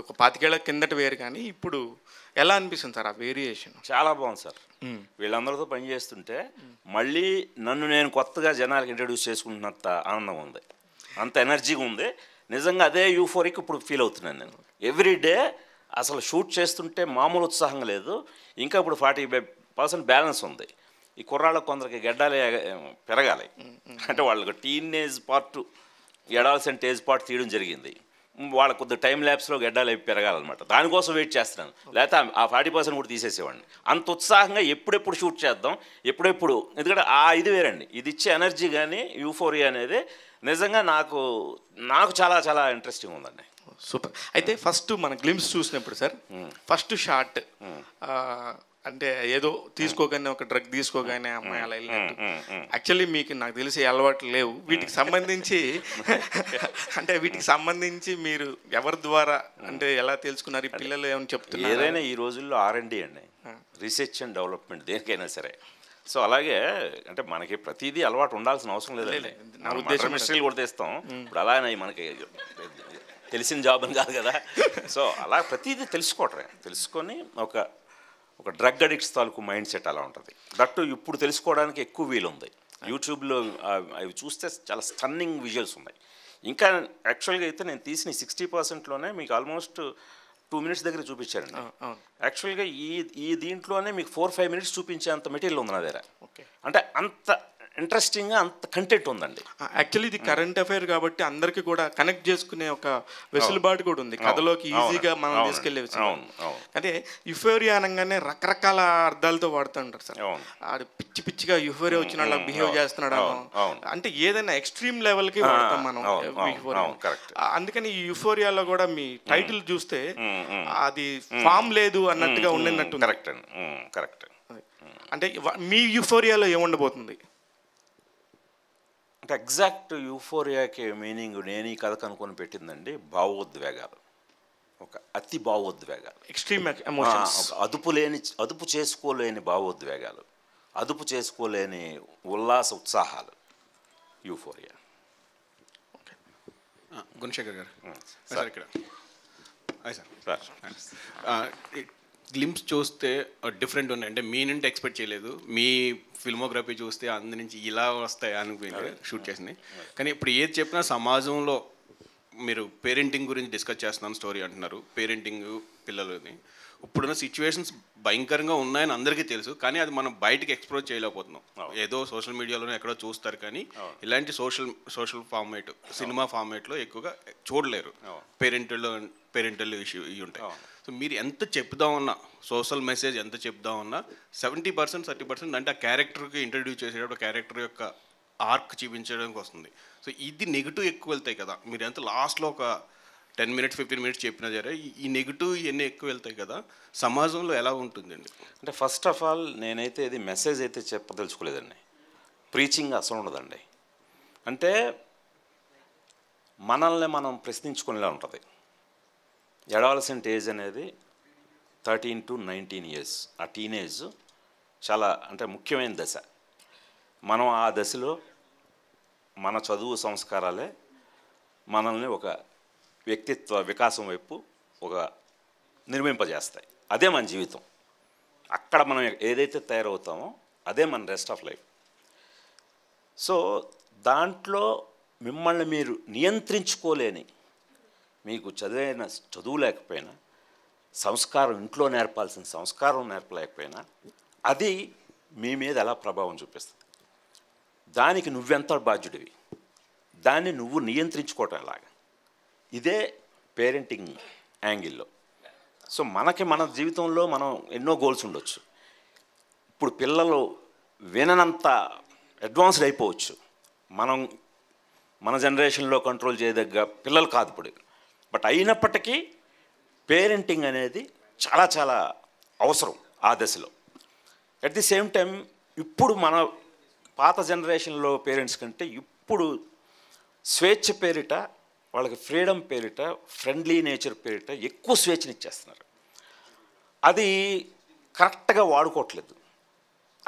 ఒక 25 ఏళ్ల కిందట వేరు, కానీ ఇప్పుడు ఎలా అనిపిస్తుంది సార్ ఆ వేరియేషన్? చాలా బాగుంది సార్. వీళ్ళందరితో పనిచేస్తుంటే మళ్ళీ నన్ను నేను కొత్తగా జనాలకు ఇంట్రడ్యూస్ చేసుకుంటున్నంత ఆనందం ఉంది, అంత ఎనర్జీగా ఉంది. నిజంగా అదే యూఫోరిక్ ఇప్పుడు ఫీల్ అవుతున్నాను నేను. ఎవ్రీడే అసలు షూట్ చేస్తుంటే మామూలు ఉత్సాహంగా లేదు. ఇంకా ఇప్పుడు 40% బ్యాలెన్స్ ఉంది. ఈ కుర్రాళ్ళకు కొందరికి గెడ్డాలే పెరగాలి, అంటే వాళ్ళకి టీనేజ్ పార్ట్, ఎడాల్సెంట్ ఏజ్ పార్ట్ తీయడం జరిగింది. వాళ్ళకు కొద్ది టైం ల్యాబ్స్లో గెడ్డాలు అవి పెరగాలన్నమాట. దానికోసం వెయిట్ చేస్తున్నాను, లేకపోతే ఆ 40% కూడా తీసేసేవాడిని. అంత ఉత్సాహంగా ఎప్పుడెప్పుడు షూట్ చేద్దాం, ఎప్పుడెప్పుడు, ఎందుకంటే ఆ ఇది వేరండి. ఇది ఇచ్చే ఎనర్జీ కానీ యూఫోరియా అనేది నిజంగా నాకు చాలా చాలా ఇంట్రెస్టింగ్ ఉందండి. సూపర్. అయితే ఫస్ట్ మన గ్లిమ్స్ చూసినప్పుడు సార్, ఫస్ట్ షాట్ అంటే ఏదో తీసుకోగానే ఒక డ్రగ్ తీసుకోగానే అమ్మాయి అలా వెళ్ళినట్టు, యాక్చువల్లీ మీకు నాకు తెలిసి అలవాట్లు లేవు వీటికి సంబంధించి. అంటే వీటికి సంబంధించి మీరు ఎవరి ద్వారా అంటే ఎలా తెలుసుకున్నారు? ఈ పిల్లలు ఏమని చెప్తున్నారు? ఏదైనా ఈ రోజుల్లో R&D అండి, రీసెర్చ్ అండ్ డెవలప్మెంట్, దేనికైనా సరే. సో అలాగే అంటే మనకి ప్రతిదీ అలవాటు ఉండాల్సిన అవసరం లేదండి. నా ఉద్దేశం మిస్టరీలు కూడా తెస్తాం. ఇప్పుడు అలానే మనకి తెలిసిన జాబ్ అని కాదు కదా. సో అలా ప్రతిదీ తెలుసుకొని ఒక డ్రగ్ అడిక్ట్స్ తాలూకు మైండ్ సెట్ అలా ఉంటుంది. దట్టు ఇప్పుడు తెలుసుకోవడానికి ఎక్కువ వీలుంది. యూట్యూబ్లో అవి చూస్తే చాలా స్టన్నింగ్ విజువల్స్ ఉన్నాయి. ఇంకా యాక్చువల్గా అయితే నేను తీసిన 60%లోనే మీకు ఆల్మోస్ట్ 2 minutes దగ్గర చూపించారండి. యాక్చువల్గా ఈ దీంట్లోనే మీకు 4-5 minutes చూపించే అంత మెటీరియల్ ఉంది నా దగ్గర. అంటే అంత ఇంట్రెస్టింగ్గా అంత కంటెంట్ ఉందండి. యాక్చువల్లీ ఇది కరెంట్ అఫైర్ కాబట్టి అందరికీ కూడా కనెక్ట్ చేసుకునే ఒక వెసులుబాటు కూడా ఉంది కథలోకి, ఈజీగా మనం తీసుకెళ్లే విషయం. అదే యుఫోరియా అనగానే రకరకాల అర్థాలతో వాడుతుంటారు సార్. ఆడు పిచ్చిగా యుఫోరియా వచ్చిన వాళ్ళ బిహేవ్ చేస్తున్నాడు, అంటే ఏదైనా ఎక్స్ట్రీమ్ లెవెల్కి వాడతాం మనం యుఫోరియా. అందుకని ఈ యుఫోరియాలో కూడా మీ టైటిల్ చూస్తే అది ఫామ్ లేదు అన్నట్టుగా ఉండినట్టు. కరెక్ట్. అంటే మీ యుఫోరియాలో ఏముండబోతుంది? అంటే ఎగ్జాక్ట్ యూఫోరియాకి మీనింగ్ నేను ఈ కథకు అనుకొని పెట్టిందండి, భావోద్వేగాలు, ఒక అతి భావోద్వేగాలు, ఎక్స్ట్రీమ్ ఎమోషన్స్, అదుపు చేసుకోలేని భావోద్వేగాలు, అదుపు చేసుకోలేని ఉల్లాస ఉత్సాహాలు, యూఫోరియా. గుణశేఖర్ గారు సార్, ఇక్కడ గ్లింప్స్ చూస్తే డిఫరెంట్ ఉన్నాయి. అంటే మీ నుండి ఎక్స్పెక్ట్ చేయలేదు, మీ ఫిల్మోగ్రఫీ చూస్తే అందు నుంచి ఇలా వస్తాయి అనుకుని షూట్ చేసింది. కానీ ఇప్పుడు ఏది చెప్పినా సమాజంలో మీరు పేరెంటింగ్ గురించి డిస్కస్ చేస్తున్నాను, స్టోరీ అంటున్నారు, పేరెంటింగ్ పిల్లలని. ఇప్పుడున్న సిచ్యువేషన్స్ భయంకరంగా ఉన్నాయని అందరికీ తెలుసు, కానీ అది మనం బయటకి ఎక్స్ప్లోర్ చేయలేకపోతున్నాం. ఏదో సోషల్ మీడియాలోనే ఎక్కడో చూస్తారు, కానీ ఇలాంటి సోషల్ ఫార్మేట్, సినిమా ఫార్మేట్లో ఎక్కువగా చూడలేరు. పేరెంటల్ ఇష్యూ ఇవి ఉంటాయి. సో మీరు ఎంత చెప్దామన్నా, సోషల్ మెసేజ్ ఎంత చెప్దామన్నా 70% 30% అంటే ఆ క్యారెక్టర్కి ఇంట్రడ్యూస్ చేసేటప్పుడు క్యారెక్టర్ యొక్క ఆర్క్ చూపించడానికి వస్తుంది. సో ఇది నెగిటివ్ ఎక్కువ వెళ్తాయి కదా. మీరు ఎంత లాస్ట్లో ఒక 10 minutes 15 minutes చెప్పినా సరే ఈ నెగిటివ్ ఇవన్నీ ఎక్కువ వెళ్తాయి కదా, సమాజంలో ఎలా ఉంటుందండి? అంటే ఫస్ట్ ఆఫ్ ఆల్ నేనైతే ఇది మెసేజ్ అయితే చెప్పదలుచుకోలేదండి. ప్రీచింగ్ అసలు ఉండదండి. అంటే మనల్ని మనం ప్రశ్నించుకునేలా ఉంటుంది. ఎడవలసిన ఏజ్ అనేది 13 to 19 years. ఆ టీనేజ్ చాలా అంటే ముఖ్యమైన దశ. మనం ఆ దశలో మన చదువు సంస్కారాలే మనల్ని ఒక వ్యక్తిత్వ వికాసం వైపు ఒక నిర్మింపజేస్తాయి. అదే మన జీవితం. అక్కడ మనం ఏదైతే తయారవుతామో అదే మన రెస్ట్ ఆఫ్ లైఫ్. సో దాంట్లో మిమ్మల్ని మీరు నియంత్రించుకోలేని, మీకు చదువు లేకపోయినా, సంస్కారం ఇంట్లో నేర్పాల్సిన సంస్కారం నేర్పలేకపోయినా అది మీ మీద ఎలా ప్రభావం చూపిస్తుంది. దానికి నువ్వెంత బాధ్యుడివి, దాన్ని నువ్వు నియంత్రించుకోవటం ఎలాగా, ఇదే పేరెంటింగ్ యాంగిల్లో. సో మన జీవితంలో మనం ఎన్నో గోల్స్ ఉండొచ్చు. ఇప్పుడు పిల్లలు విననంత అడ్వాన్స్డ్ అయిపోవచ్చు. మన జనరేషన్లో కంట్రోల్ చేయదగ్గ పిల్లలు కాదు ఇప్పుడు. బట్ అయినప్పటికీ పేరెంటింగ్ అనేది చాలా చాలా అవసరం ఆ దశలో. అట్ ది సేమ్ టైం ఇప్పుడు మన పాత జనరేషన్లో పేరెంట్స్ కంటే ఇప్పుడు స్వేచ్ఛ పేరిట, వాళ్ళకి ఫ్రీడమ్ పేరిట, ఫ్రెండ్లీ నేచర్ పేరిట ఎక్కువ స్వేచ్ఛనిచ్చేస్తున్నారు. అది కరెక్ట్గా వాడుకోవట్లేదు.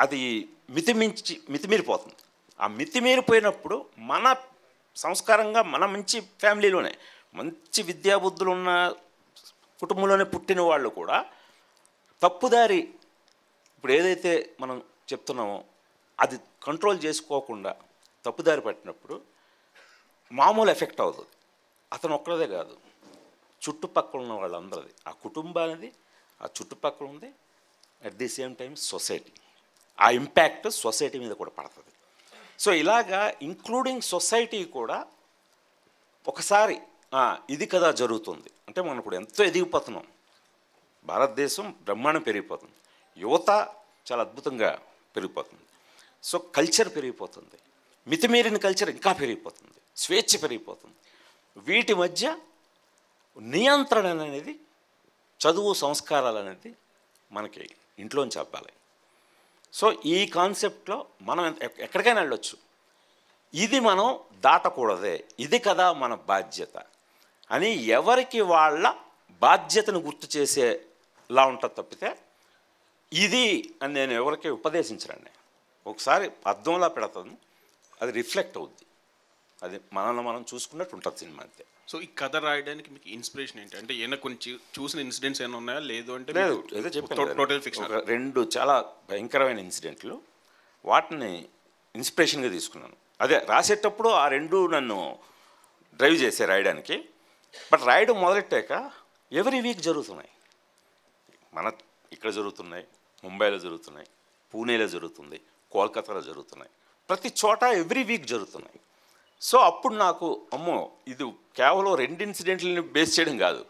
అది మితిమీరిపోతుంది. ఆ మితిమీరిపోయినప్పుడు మన సంస్కారంగా మన మంచి ఫ్యామిలీలోనే మంచి విద్యాబుద్ధులు ఉన్న కుటుంబంలోనే పుట్టిన వాళ్ళు కూడా తప్పుదారి ఇప్పుడు ఏదైతే మనం చెప్తున్నామో అది కంట్రోల్ చేసుకోకుండా తప్పుదారి పట్టినప్పుడు మామూలు ఎఫెక్ట్ అవుతుంది. అతను ఒక్కడే కాదు, చుట్టుపక్కల ఉన్న వాళ్ళందరిది, ఆ కుటుంబానిది, ఆ చుట్టుపక్కల ఉంది, at the same time society. ఆ ఇంపాక్ట్ సొసైటీ మీద కూడా పడుతుంది. సో ఇలాగా ఇంక్లూడింగ్ సొసైటీ కూడా ఒకసారి ఇది కదా జరుగుతుంది అంటే మనం ఇప్పుడు ఎంతో ఎదిగిపోతున్నాం. భారతదేశం బ్రహ్మాండం పెరిగిపోతుంది, యువత చాలా అద్భుతంగా పెరిగిపోతుంది. సో కల్చర్ పెరిగిపోతుంది, మితిమీరిన కల్చర్ ఇంకా పెరిగిపోతుంది, స్వేచ్ఛ పెరిగిపోతుంది. వీటి మధ్య నియంత్రణ అనేది, చదువు సంస్కారాలు అనేది మనకి ఇంట్లోంచి అవ్వాలి. సో ఈ కాన్సెప్ట్లో మనం ఎక్కడికైనా వెళ్ళొచ్చు. ఇది మనం దాటకూడదే, ఇది కదా మన బాధ్యత అని ఎవరికి వాళ్ళ బాధ్యతను గుర్తు చేసేలా ఉంటుంది తప్పితే ఇది అని నేను ఎవరికి ఉపదేశించరండి. ఒకసారి అర్థంలా పెడతాను, అది రిఫ్లెక్ట్ అవుద్ది, అది మనల్ని మనం చూసుకున్నట్టు ఉంటుంది సినిమా అంతే. సో ఈ కథ రాయడానికి మీకు ఇన్స్పిరేషన్ ఏంటి? అంటే ఏమైనా కొంచెం చూసిన ఇన్సిడెంట్స్ ఏమైనా ఉన్నాయా? లేదు అంటే లేదు, ఏదో చెప్పాను, టోటల్ ఫిక్షన్. 2 చాలా భయంకరమైన ఇన్సిడెంట్లు, వాటిని ఇన్స్పిరేషన్గా తీసుకున్నాను. అదే రాసేటప్పుడు ఆ 2 నన్ను డ్రైవ్ చేసే రాయడానికి. బట్ రాయడం మొదలెట్టాక ఎవ్రీ వీక్ జరుగుతున్నాయి. మన ఇక్కడ జరుగుతున్నాయి, ముంబైలో జరుగుతున్నాయి, పూణేలో జరుగుతుంది, కోల్కతాలో జరుగుతున్నాయి, ప్రతి చోట ఎవ్రీ వీక్ జరుగుతున్నాయి. సో అప్పుడు నాకు అమ్మో ఇది కేవలం 2 ఇన్సిడెంట్లని బేస్ చేయడం కాదు,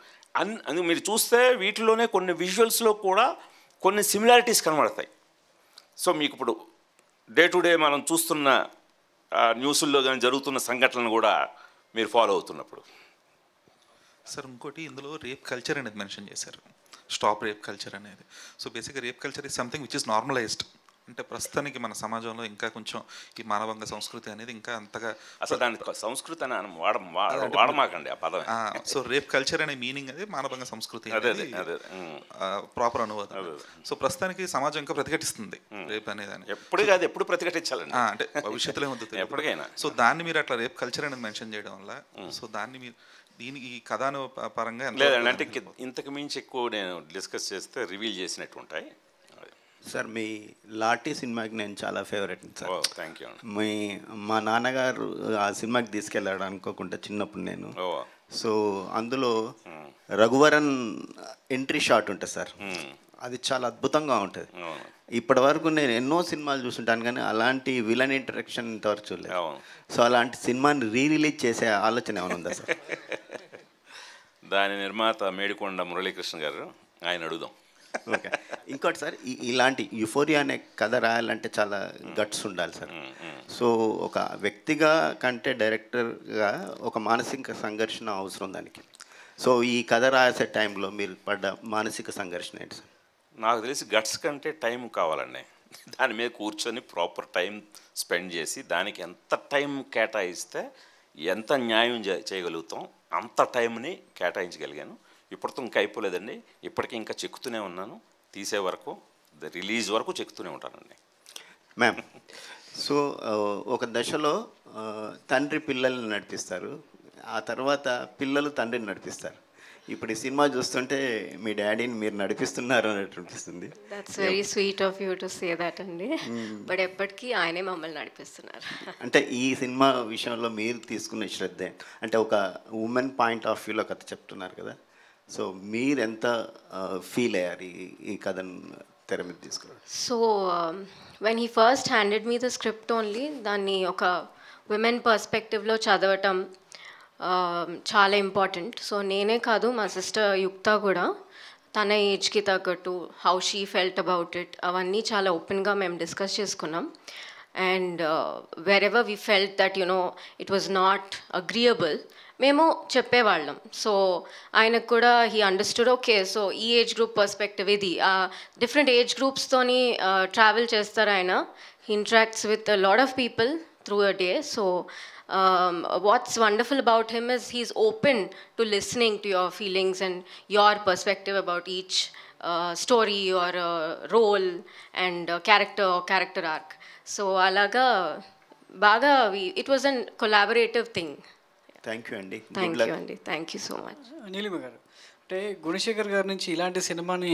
మీరు చూస్తే వీటిలోనే కొన్ని విజువల్స్లో కూడా కొన్ని సిమిలారిటీస్ కనబడతాయి. సో మీకు ఇప్పుడు డే టు డే మనం చూస్తున్న న్యూస్ల్లో కానీ జరుగుతున్న సంఘటనలు కూడా మీరు ఫాలో అవుతున్నప్పుడు. సార్ ఇంకోటి ఇందులో రేప్ కల్చర్ అనేది మెన్షన్ చేశారు, స్టాప్ రేప్ కల్చర్ అనేది. సో బేసిక్గా rape culture is something which is normalised. అంటే ప్రస్తుతానికి మన సమాజంలో ఇంకా కొంచెం ఈ మానవంగ సంస్కృతి అనేది ఇంకా అంతగా అసలు దాని సంస్కృతి అని వాడమాకండి ఆ పదం. సో రేప్ కల్చర్ అనే మీనింగ్ అది మానవంగ సంస్కృతి ప్రాపర్ అనువాదం. సో ప్రస్తుతానికి సమాజం ఇంకా ప్రతిఘటిస్తుంది రేప్ అనేది. ఎప్పుడు కాదు, ఎప్పుడు ప్రతిఘటించాలండి, అంటే భవిష్యత్తులో ఉంటుంది ఎప్పటికైనా. సో దాన్ని మీరు అట్లా రేప్ కల్చర్ అనేది మెన్షన్ చేయడం వల్ల, సో దాన్ని మీరు దీనికి ఈ కథాను పరంగా లేదండి, అంటే ఇంతకు మించి ఎక్కువ నేను డిస్కస్ చేస్తే రివీల్ చేసినట్టు ఉంటాయి. సార్ మీ లాటి సినిమాకి నేను చాలా ఫేవరెట్ సార్. Thank you. మా నాన్నగారు ఆ సినిమాకి తీసుకెళ్ళాడు అనుకోకుండా చిన్నప్పుడు నేను. సో అందులో రఘువరన్ ఎంట్రీ షాట్ ఉంటుంది సార్, అది చాలా అద్భుతంగా ఉంటుంది. ఇప్పటి వరకు నేను ఎన్నో సినిమాలు చూస్తుంటాను కానీ అలాంటి విలన్ ఇంటరాక్షన్ ఇంతవరకు చూడలేదు. సో అలాంటి సినిమాని రిలీజ్ చేసే ఆలోచన ఏమైనా ఉందా సార్? దాని నిర్మాత మేడికొండ మురళీకృష్ణ గారు, ఆయన అడుగుదాం. ఓకే. ఇంకోటి సార్, ఇలాంటి యుఫోరియా అనే కథ రాయాలంటే చాలా గట్స్ ఉండాలి సార్. సో ఒక వ్యక్తిగా కంటే డైరెక్టర్గా ఒక మానసిక సంఘర్షణ అవసరం దానికి. సో ఈ కథ రాసే టైంలో మీరు పడ్డ మానసిక సంఘర్షణ ఏంటి సార్? నాకు తెలిసి గట్స్ కంటే టైం కావాలండి. దాని మీద కూర్చొని ప్రాపర్ టైం స్పెండ్ చేసి దానికి ఎంత టైం కేటాయిస్తే ఎంత న్యాయం చేయగలుగుతాం అంత టైంని కేటాయించగలిగాను. ఇప్పటితో ఇంకా అయిపోలేదండి, ఇప్పటికీ ఇంకా చెక్కుతూనే ఉన్నాను. తీసే వరకు, రిలీజ్ వరకు చెక్కుతూనే ఉంటానండి. మ్యామ్, సో ఒక దశలో తండ్రి పిల్లల్ని నడిపిస్తారు, ఆ తర్వాత పిల్లలు తండ్రిని నడిపిస్తారు. ఇప్పుడు ఈ సినిమా చూస్తుంటే మీ డాడీని మీరు నడిపిస్తున్నారు అన్నట్టు అనిపిస్తుంది. That's very sweet of you to say that అండి. బట్ ఎప్పటికీ ఆయనే మమ్మల్ని నడిపిస్తున్నారు. అంటే ఈ సినిమా విషయంలో మీరు తీసుకున్న శ్రద్ధ అంటే ఒక ఉమెన్ పాయింట్ ఆఫ్ వ్యూలో కథ చెప్తున్నారు కదా, సో మీరు ఎంత ఫీల్ అయ్యారు ఈ కథను తెర మీద తీసుకున్నారు? So when he first handed me the script only, దాన్ని ఒక విమెన్ పర్స్పెక్టివ్లో చదవటం చాలా ఇంపార్టెంట్. సో నేనే కాదు, మా సిస్టర్ యుక్త కూడా తన ఏజ్కి తగ్గట్టు how she felt about it అవన్నీ చాలా ఓపెన్గా మేము డిస్కస్ చేసుకున్నాం. And where ever we felt that you know it was not agreeable మేము చెప్పేవాళ్ళం. సో ఆయనకు కూడా హీ అండర్స్టూడ్, ఓకే సో ఈ ఏజ్ గ్రూప్ పర్స్పెక్టివ్ ఇది, డిఫరెంట్ ఏజ్ గ్రూప్స్తోని ట్రావెల్ చేస్తారు ఆయన. He interacts with lot of people through a day. So what's wonderful about him is he's open to listening to your feelings and your perspective about each story or role and character arc. So alaga baga it was a collaborative thing. Thank you Andy. Thank you so much. Neelima గారు, అంటే గుణశేఖర్ గారి నుంచి ఇలాంటి సినిమాని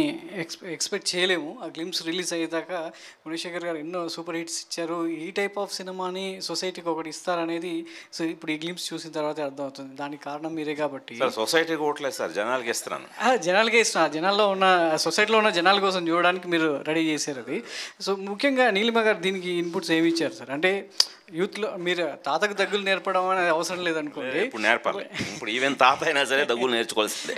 expect చేయలేము. ఆ glimpse release అయ్యేదాకా గుణశేఖర్ గారు ఎన్నో సూపర్ హిట్స్ ఇచ్చారు. ఈ టైప్ ఆఫ్ సినిమాని సొసైటీకి ఒకటి ఇస్తారనేది సో ఇప్పుడు ఈ గ్లిమ్స్ చూసిన తర్వాత అర్థమవుతుంది. దానికి కారణం మీరే కాబట్టి. సొసైటీకి ఓట్లేదు సార్, జనాలకి ఇస్తున్నాను. జనాలకే ఇస్తున్నా, జనాల్లో ఉన్న సొసైటీలో ఉన్న జనాల కోసం చూడడానికి మీరు రెడీ చేశారు అది. సో ముఖ్యంగా నీలిమ గారు దీనికి ఇన్పుట్స్ ఏమి ఇచ్చారు సార్? అంటే యూత్లో మీరు తాతకు దగ్గులు నేర్పడం అనేది అవసరం లేదనుకోండి, ఇప్పుడు నేర్పాలి. ఇప్పుడు ఈవెన్ తాత అయినా సరే దగ్గులు నేర్చుకోవాల్సిందే.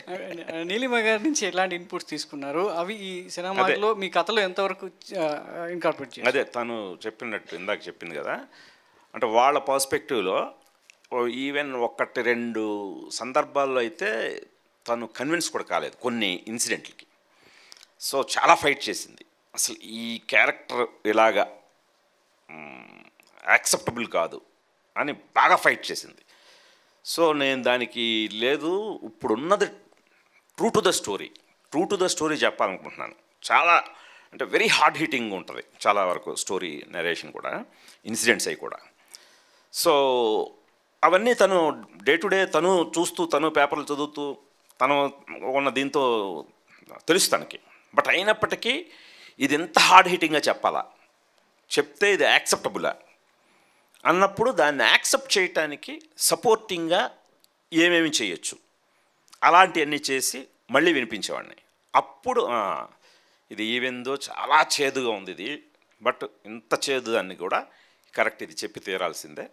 నీలిమ గారి నుంచి ఎలాంటి ఇన్పుట్స్ తీసుకున్నారు? అవి ఈ సినిమాలో మీ కథలో ఎంతవరకు ఇన్కార్పొరేట్ చేయాలి? అదే తను చెప్పినట్టు ఇందాక చెప్పింది కదా, అంటే వాళ్ళ పర్స్పెక్టివ్లో ఈవెన్ 1-2 సందర్భాల్లో అయితే తను కన్విన్స్ కూడా కాలేదు కొన్ని ఇన్సిడెంట్లకి. సో చాలా ఫైట్ చేసింది. అసలు ఈ క్యారెక్టర్ ఇలాగా యాక్సెప్టబుల్ కాదు అని బాగా ఫైట్ చేసింది. సో నేను దానికి లేదు, ఇప్పుడున్నది ట్రూ టు ద స్టోరీ చెప్పాలనుకుంటున్నాను. చాలా అంటే వెరీ హార్డ్ హిట్టింగ్ ఉంటుంది చాలా వరకు స్టోరీ నరేషన్ కూడా, ఇన్సిడెంట్స్ అవి కూడా. సో అవన్నీ తను డే టు డే తను చూస్తూ, తను పేపర్లు చదువుతూ, తను ఉన్న దీంతో తెలుసు తనకి. బట్ అయినప్పటికీ ఇది ఎంత హార్డ్ హిట్టింగ్గా చెప్పాలా, చెప్తే ఇది యాక్సెప్టబులా అన్నప్పుడు దాన్ని యాక్సెప్ట్ చేయటానికి సపోర్టింగ్గా ఏమేమి చేయొచ్చు అలాంటివన్నీ చేసి మళ్ళీ వినిపించేవాడిని. అప్పుడు ఇది ఈవెందో చాలా చేదుగా ఉంది ఇది, బట్ ఇంత చేదు దాన్ని కూడా కరెక్ట్ ఇది చెప్పి తీరాల్సిందే,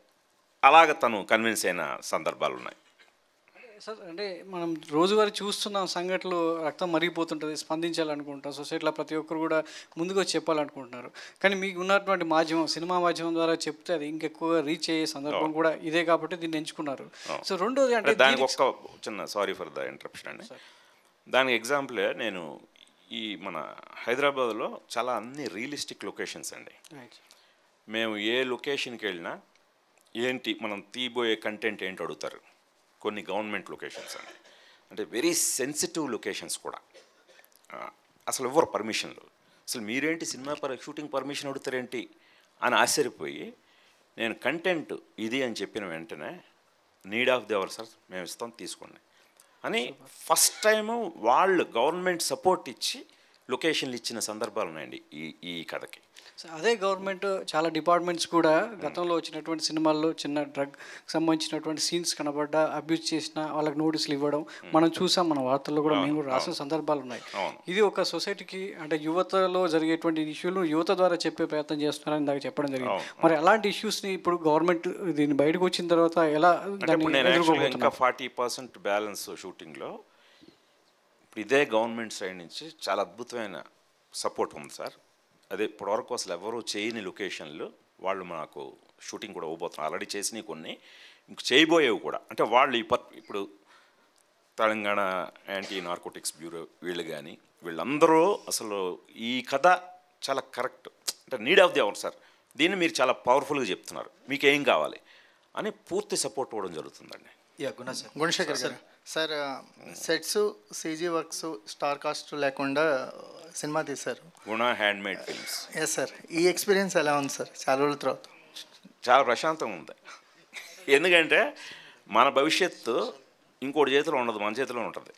అలాగ తను కన్విన్స్ అయిన సందర్భాలు ఉన్నాయి. సార్ అంటే మనం రోజువారీ చూస్తున్నాం సంఘటనలు, రక్తం మరిగిపోతుంటుంది, స్పందించాలనుకుంటాం, సొసైటీలో ప్రతి ఒక్కరు కూడా ముందుగా చెప్పాలనుకుంటున్నారు. కానీ మీకు ఉన్నటువంటి మాధ్యమం, సినిమా మాధ్యమం ద్వారా చెప్తే అది ఇంకెక్కువ రీచ్ అయ్యే సందర్భం కూడా ఇదే కాబట్టి దీన్ని ఎంచుకున్నారు. సో రెండోది అంటే దానికి ఒక్క చిన్న సారీ ఫర్ ద ఇంటరప్షన్ అండి. దానికి ఎగ్జాంపులే నేను ఈ మన హైదరాబాద్లో చాలా అన్ని రియలిస్టిక్ లొకేషన్స్ అండి. మేము ఏ లొకేషన్కి వెళ్ళినా ఏంటి మనం తీయబోయే కంటెంట్ ఏంటి అడుగుతారు. కొన్ని గవర్నమెంట్ లొకేషన్స్ అండి, అంటే వెరీ సెన్సిటివ్ లొకేషన్స్ కూడా. అసలు ఎవరు పర్మిషన్లు, అసలు మీరేంటి సినిమా షూటింగ్ పర్మిషన్ అడుగుతారేంటి అని ఆశ్చర్యపోయి నేను కంటెంట్ ఇది అని చెప్పిన వెంటనే need of the hour sir మేము ఇస్తాం తీసుకోండి అని ఫస్ట్ టైము వాళ్ళు గవర్నమెంట్ సపోర్ట్ ఇచ్చి లొకేషన్లు ఇచ్చిన సందర్భాలు ఉన్నాయండి ఈ కథకి. అదే గవర్నమెంట్ చాలా డిపార్ట్మెంట్స్ కూడా గతంలో వచ్చినటువంటి సినిమాల్లో చిన్న డ్రగ్ సంబంధించినటువంటి సీన్స్ కనబడ్డా అబ్యూజ్ చేసిన వాళ్ళకి నోటీసులు ఇవ్వడం మనం చూసాం, మన వార్తల్లో కూడా మేము కూడా రాసిన సందర్భాలు ఉన్నాయి. ఇది ఒక సొసైటీకి అంటే యువతలో జరిగేటువంటి ఇష్యూలు యువత ద్వారా చెప్పే ప్రయత్నం చేస్తున్నారని దాకా చెప్పడం జరిగింది. మరి అలాంటి ఇష్యూస్ని ఇప్పుడు గవర్నమెంట్ దీన్ని బయటకు వచ్చిన తర్వాత ఎలా ఇంకా 40% బ్యాలెన్స్ షూటింగ్లో ఇప్పుడు ఇదే గవర్నమెంట్ సైడ్ నుంచి చాలా అద్భుతమైన సపోర్ట్ ఉంది సార్. అదే ఇప్పటివరకు అసలు ఎవరు చేయని లొకేషన్లు వాళ్ళు మనకు షూటింగ్ కూడా ఇవ్వబోతున్నారు. ఆల్రెడీ చేసినవి కొన్ని ఇంక చేయబోయేవి కూడా. అంటే వాళ్ళు ఇప్పుడు తెలంగాణ యాంటీ నార్కోటిక్స్ బ్యూరో వీళ్ళు కానీ వీళ్ళందరూ అసలు ఈ కథ చాలా కరెక్ట్ అంటే need of the hour sir, దీన్ని మీరు చాలా పవర్ఫుల్గా చెప్తున్నారు, మీకు ఏం కావాలి అని పూర్తి సపోర్ట్ ఇవ్వడం జరుగుతుందండి. గుణశేఖర్ గారు sir, sets CG works star cast లేకుండా సినిమా తీశారు, గుణ హ్యాండ్మేడ్ ఫిల్మ్స్. ఎస్ సార్, ఈ ఎక్స్పీరియన్స్ ఎలా ఉంది సార్ చాలా రోజుల తర్వాత? చాలా ప్రశాంతంగా ఉంది. ఎందుకంటే మన భవిష్యత్తు ఇంకోటి చేతిలో ఉండదు, మన చేతిలో ఉంటుంది.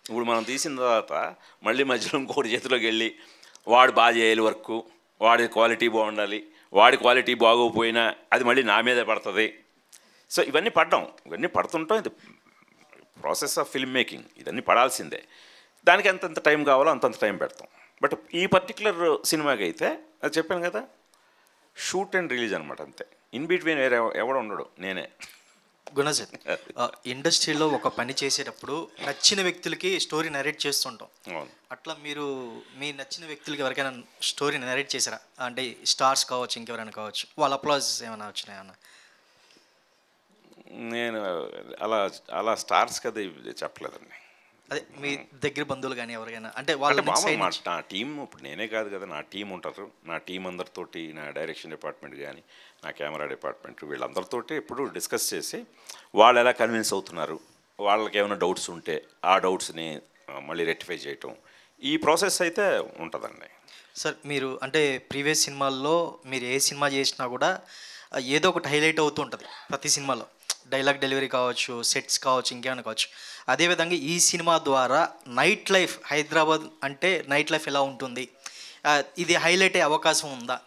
ఇప్పుడు మనం తీసిన తర్వాత మళ్ళీ మధ్యలో ఇంకోటి చేతిలోకి వెళ్ళి వాడు బాగా చేయాలి వర్క్, వాడి క్వాలిటీ బాగుండాలి, వాడి క్వాలిటీ బాగోపోయినా అది మళ్ళీ నా మీదే పడుతుంది. సో ఇవన్నీ పడుతుంటాం. ఇది ప్రాసెస్ ఆఫ్ ఫిల్మ్ మేకింగ్, ఇవన్నీ పడాల్సిందే. దానికి ఎంతెంత టైం కావాలో అంతంత టైం పెడతాం. బట్ ఈ పర్టికులర్ సినిమాకి అయితే అది చెప్పాను కదా, షూట్ అండ్ రిలీజ్ అనమాట, అంతే. ఇన్ బిట్వీన్ వేరే ఎవడ ఉండడు, నేనే. గుణజన్, ఇండస్ట్రీలో ఒక పని చేసేటప్పుడు నచ్చిన వ్యక్తులకి స్టోరీ నరేట్ చేస్తుంటాం. అట్లా మీరు మీ నచ్చిన వ్యక్తులకి ఎవరికైనా స్టోరీ నరేట్ చేశారా? అంటే స్టార్స్ కావచ్చు, ఇంకెవరైనా కావచ్చు, వాళ్ళ అప్లాజ్ ఏమైనా వచ్చినాయన్నా? నేను అలా స్టార్స్ కదా చెప్పలేదండి. అదే మీ దగ్గర బంధువులు కానీ ఎవరికైనా అంటే నా టీం, ఇప్పుడు నేనే కాదు కదా, నా టీం ఉంటారు. నా టీం అందరితోటి, నా డైరెక్షన్ డిపార్ట్మెంట్ కానీ నా కెమెరా డిపార్ట్మెంట్ వీళ్ళందరితోటి ఎప్పుడు డిస్కస్ చేసి వాళ్ళు ఎలా కన్విన్స్ అవుతున్నారు, వాళ్ళకి ఏమైనా డౌట్స్ ఉంటే ఆ డౌట్స్ని మళ్ళీ రెక్టిఫై చేయటం, ఈ ప్రాసెస్ అయితే ఉంటుందండి. సార్ మీరు అంటే ప్రీవియస్ సినిమాల్లో మీరు ఏ సినిమా చేసినా కూడా ఏదో ఒకటి హైలైట్ అవుతూ ఉంటుంది ప్రతి సినిమాలో, డైలాగ్ డెలివరీ కావచ్చు, సెట్స్ కావచ్చు, ఇంకేమైనా కావచ్చు. అదేవిధంగా ఈ సినిమా ద్వారా నైట్ లైఫ్, హైదరాబాద్ అంటే నైట్ లైఫ్ ఎలా ఉంటుంది, ఇది హైలైట్ అయ్యే అవకాశం ఉందా?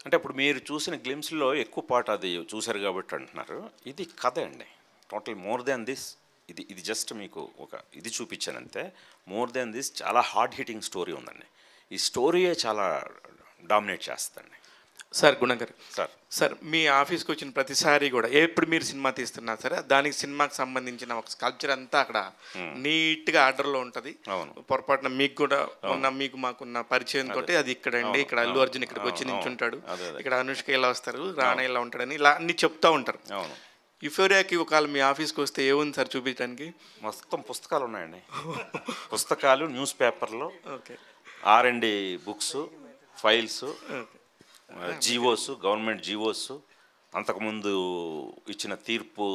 అంటే ఇప్పుడు మీరు చూసిన గ్లిమ్స్లో ఎక్కువ పాట అది చూశారు కాబట్టి అంటున్నారు. ఇది కథ అండి, టోటల్ మోర్ దాన్ దిస్. ఇది జస్ట్ మీకు ఒక ఇది చూపించానంతే. మోర్ దాన్ దిస్ చాలా హార్డ్ హిట్టింగ్ స్టోరీ ఉందండి. ఈ స్టోరీయే చాలా డామినేట్ చేస్తుందండి. సార్ గుణగారు, సార్ మీ ఆఫీస్కి వచ్చిన ప్రతిసారి కూడా ఎప్పుడు మీరు సినిమా తీస్తున్నా సరే దానికి సినిమాకి సంబంధించిన ఒక స్కల్ప్చర్ అంతా అక్కడ నీట్గా ఆర్డర్లో ఉంటుంది. పొరపాటున మీకు కూడా మీకు మాకున్న పరిచయం తోటి అది ఇక్కడ అండి, ఇక్కడ అల్లు అర్జున్ ఇక్కడికి వచ్చి నించుంటాడు, ఇక్కడ అనుష్క ఇలా వస్తారు, రాణా ఇలా ఉంటాడని ఇలా అన్ని చెప్తూ ఉంటారు. యుఫోరియాకి ఒకవేళ మీ ఆఫీస్కి వస్తే ఏముంది సార్ చూపించడానికి? మొత్తం పుస్తకాలు ఉన్నాయండి. పుస్తకాలు, న్యూస్ పేపర్లు, R&D books, files, GOs, government GOs, అంతకుముందు ఇచ్చిన తీర్పు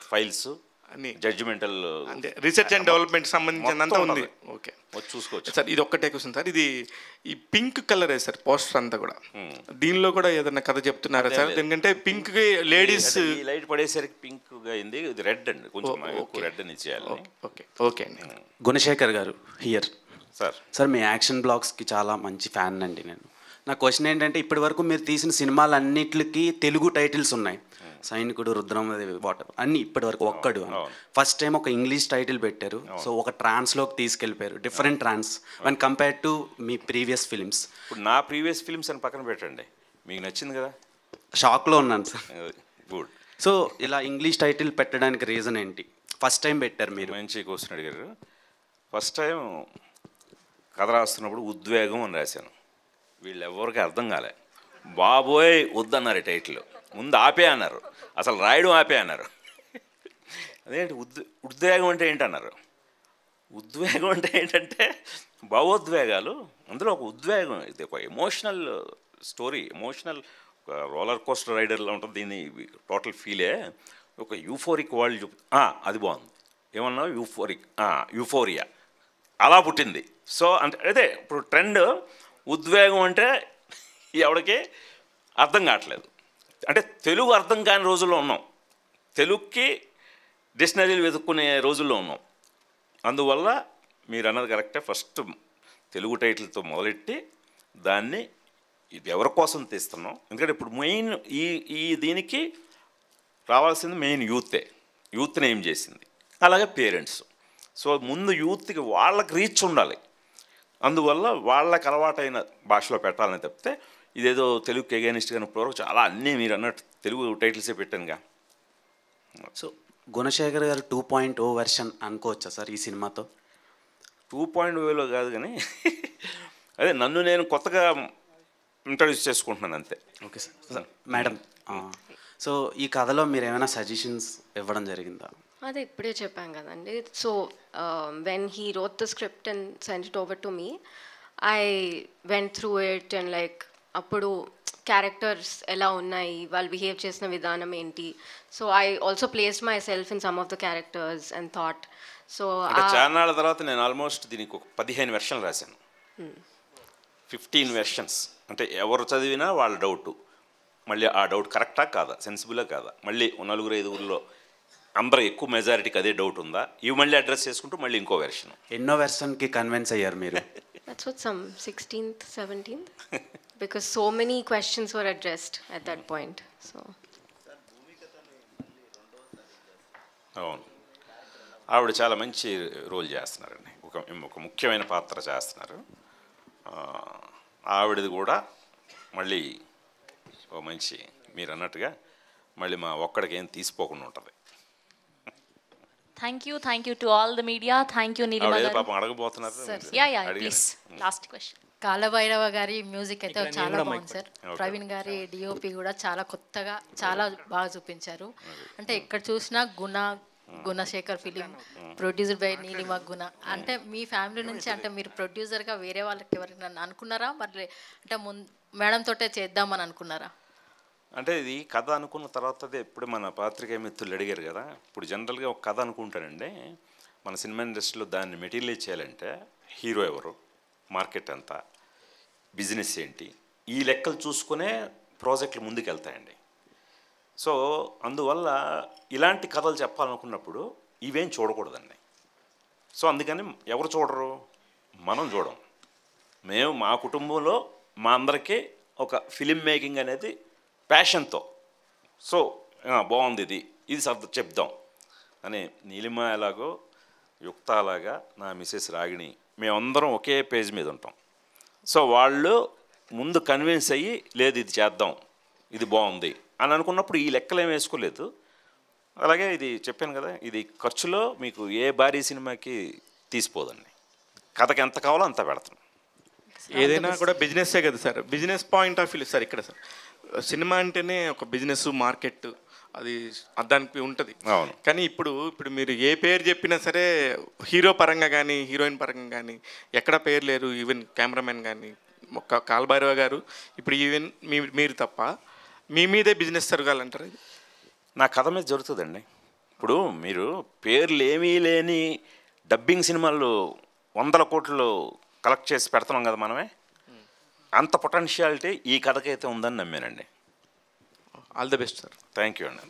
files, judgemental research and development సంబంధించినంత ఉంది. ఓకే, చూసుకోవచ్చు సార్. ఇది ఒక్కటే క్వశ్చన్ సార్, ఇది ఈ పింక్ కలరే సార్ పోస్టర్ అంతా కూడా, దీనిలో కూడా ఏదైనా కథ చెప్తున్నారా సార్? ఎందుకంటే పింక్ లేడీస్ లైట్ పడేసరికి పింక్ గా అయింది, ఇది రెడ్ అండి, కొంచెం రెడ్ అని చేయాలి. ఓకే అండి. గుణశేఖర్ గారు హియర్. సార్ మీ యాక్షన్ బ్లాగ్స్కి చాలా మంచి ఫ్యాన్ అండి నేను. నా క్వశ్చన్ ఏంటంటే, ఇప్పటి వరకు మీరు తీసిన సినిమాలన్నిటికి తెలుగు టైటిల్స్ ఉన్నాయి, సైనికుడు, రుద్రమదేవి, వాటర్ అన్నీ ఇప్పటి వరకు ఒక్కడు. ఫస్ట్ టైం ఒక ఇంగ్లీష్ టైటిల్ పెట్టారు, సో ఒక ట్రాన్స్లోకి తీసుకెళ్ళిపోయారు, different trance one compare to మీ ప్రీవియస్ ఫిలిమ్స్. ఇప్పుడు నా ప్రీవియస్ ఫిలిమ్స్ అని పక్కన పెట్టండి, మీకు నచ్చింది కదా? షాక్లో ఉన్నాను సార్. గుడ్. సో ఇలా ఇంగ్లీష్ టైటిల్ పెట్టడానికి రీజన్ ఏంటి? ఫస్ట్ టైం పెట్టారు మీరు. మంచి క్వశ్చన్ అడిగారు. ఫస్ట్ టైం కథ రాస్తున్నప్పుడు ఉద్వేగం అని రాశాను. వీళ్ళు ఎవరికి అర్థం కాలే, బాబోయ్ వద్దన్నారు టైటిల్, ముందు ఆపే అన్నారు, అసలు రాయడం ఆపే అన్నారు. అదేంటి ఉద్వేగం అంటే ఏంటన్నారు. ఉద్వేగం అంటే ఏంటంటే భావోద్వేగాలు, అందులో ఒక ఉద్వేగం, ఇది ఒక emotional story, emotional roller coaster రైడర్లో ఉంటుంది. దీన్ని టోటల్ ఫీలే ఒక యూఫోరిక్ వరల్డ్ అది బాగుంది. ఏమన్నా యూఫోరియా అలా పుట్టింది. సో అంటే అదే ఇప్పుడు ట్రెండ్ ఉద్వేగం అంటే ఎవరికి అర్థం కావట్లేదు, అంటే తెలుగు అర్థం కాని రోజుల్లో ఉన్నాం. తెలుగుకి డిక్షనరీలు వెతుక్కునే రోజుల్లో ఉన్నాం. అందువల్ల మీరు అన్నది కరెక్టే. ఫస్ట్ తెలుగు టైటిల్తో మొదలెట్టి దాన్ని ఎవరి కోసం తీస్తున్నాం, ఎందుకంటే ఇప్పుడు మెయిన్ ఈ దీనికి రావాల్సింది మెయిన్ యూత్ని ఏం చేసింది, అలాగే పేరెంట్స్. సో ముందు యూత్కి వాళ్ళకి రీచ్ ఉండాలి. అందువల్ల వాళ్ళకి అలవాటైన భాషలో పెట్టాలని తప్పితే ఇదేదో తెలుగుకి ఎగైనిస్ట్ కానీ ఇప్పటివరకు చాలా అన్నీ మీరు అన్నట్టు తెలుగు టైటిల్సే పెట్టానుగా. సో గుణశేఖర్ గారు 2.0 వెర్షన్ అనుకోవచ్చా సార్ ఈ సినిమాతో? 2.0లో కాదు కానీ అదే నన్ను నేను కొత్తగా ఇంట్రడ్యూస్ చేసుకుంటున్నాను అంతే. Okay sir. మేడం, సో ఈ కథలో మీరు ఏమైనా సజెషన్స్ ఇవ్వడం జరిగిందా? అదే ఇప్పుడే చెప్పాను కదండి. So when he wrote the script and send it over to me, I went through it and like అప్పుడు క్యారెక్టర్స్ ఎలా ఉన్నాయి, వాళ్ళు బిహేవ్ చేసిన విధానం ఏంటి. So I also placed my self in some of the characters and thought. So చాలా తర్వాత నేను ఆల్మోస్ట్ దీనికి ఒక 15 వెర్షన్లు రాశాను. 15 వెర్షన్స్ అంటే ఎవరు చదివినా వాళ్ళ డౌటు, మళ్ళీ ఆ డౌట్ కరెక్టా కాదా, సెన్సిబులా కాదా, మళ్ళీ 4-5 అందరూ ఎక్కువ మెజారిటీకి అదే డౌట్ ఉందా, ఇవి మళ్ళీ అడ్రస్ చేసుకుంటూ మళ్ళీ ఇంకో వెర్షన్. ఎన్నో వెర్షన్కి కన్విన్స్ అయ్యారు మీరు? That's what some 16th, 17th, because so many questions were addressed at that point. So అవును, ఆవిడ చాలా మంచి రోల్ చేస్తున్నారండి, ఒక ముఖ్యమైన పాత్ర చేస్తున్నారు. ఆవిడది కూడా మళ్ళీ ఓ మంచి మీరు అన్నట్టుగా మళ్ళీ మా ఒక్కడికి ఏం తీసిపోకుండా ఉంటుంది. Thank you to all the media. Thank you Neelima garu. పాపం అడగబోతున్నారు. Yeah please last question. Kalabhairava గారి మ్యూజిక్ అయితే చాలా బాగుంది సార్. ప్రవీణ్ గారి డిఓపి కూడా చాలా కొత్తగా చాలా బాగా చూపించారు. అంటే ఎక్కడ చూసినా Gunasekhar film producer by Neelima గుణ. అంటే మీ ఫ్యామిలీ నుంచి అంటే మీరు ప్రొడ్యూసర్గా వేరే వాళ్ళకి ఎవరైనా అనుకున్నారా, మరి అంటే మేడం తోటే చేద్దామని అనుకున్నారా? అంటే ఇది కథ అనుకున్న తర్వాతదే ఇప్పుడు మన పాత్రికేయ మిత్రులు అడిగారు కదా, ఇప్పుడు జనరల్గా ఒక కథ అనుకుంటానండి. మన సినిమా ఇండస్ట్రీలో దాన్ని మెటీరియలైజ్ చేయాలంటే హీరో ఎవరు, మార్కెట్ ఎంత, బిజినెస్ ఏంటి, ఈ లెక్కలు చూసుకునే ప్రాజెక్టులు ముందుకు వెళ్తాయండి. సో అందువల్ల ఇలాంటి కథలు చెప్పాలనుకున్నప్పుడు ఇవేం చూడకూడదండి. సో అందుకని ఎవరు చూడరు, మనం చూడం. మేము మా కుటుంబంలో మా అందరికీ ఒక ఫిలిం మేకింగ్ అనేది ప్యాషన్తో, సో బాగుంది ఇది చెప్దాం అని నీలిమ ఎలాగో యుక్త అలాగా నా మిసెస్ రాగిణి మేమందరం ఒకే పేజ్ మీద ఉంటాం. సో వాళ్ళు ముందు కన్విన్స్ అయ్యి లేదు ఇది చేద్దాం, ఇది బాగుంది అని అనుకున్నప్పుడు ఈ లెక్కలు ఏమి వేసుకోలేదు. అలాగే ఇది చెప్పాను కదా, ఇది ఖర్చులో మీకు ఏ భారీ సినిమాకి తీసిపోదండి. కథకి ఎంత కావాలో అంత పెడతాం. ఏదైనా కూడా బిజినెస్సే కదా sir, business point of view sir. ఇక్కడ సార్ సినిమా అంటేనే ఒక బిజినెస్ మార్కెట్ అది దానికి ఉంటుంది. కానీ ఇప్పుడు మీరు ఏ పేరు చెప్పినా సరే హీరో పరంగా కానీ హీరోయిన్ పరంగా కానీ ఎక్కడ పేరు లేరు. ఈవెన్ కెమెరామెన్ కానీ ఒక కాలభైరవ గారు ఇప్పుడు ఈవెన్ మీరు తప్ప మీ మీదే బిజినెస్ జరగాలంటారు. నా కథ మీద జరుగుతుందండి. ఇప్పుడు మీరు పేర్లు ఏమీ లేని డబ్బింగ్ సినిమాలు 100 కోట్లు కలెక్ట్ చేసి పెడుతున్నాం కదా మనమే, అంత పొటెన్షియాలిటీ ఈ కథకైతే ఉందని నమ్మానండి. All the best sir. Thank you అండి.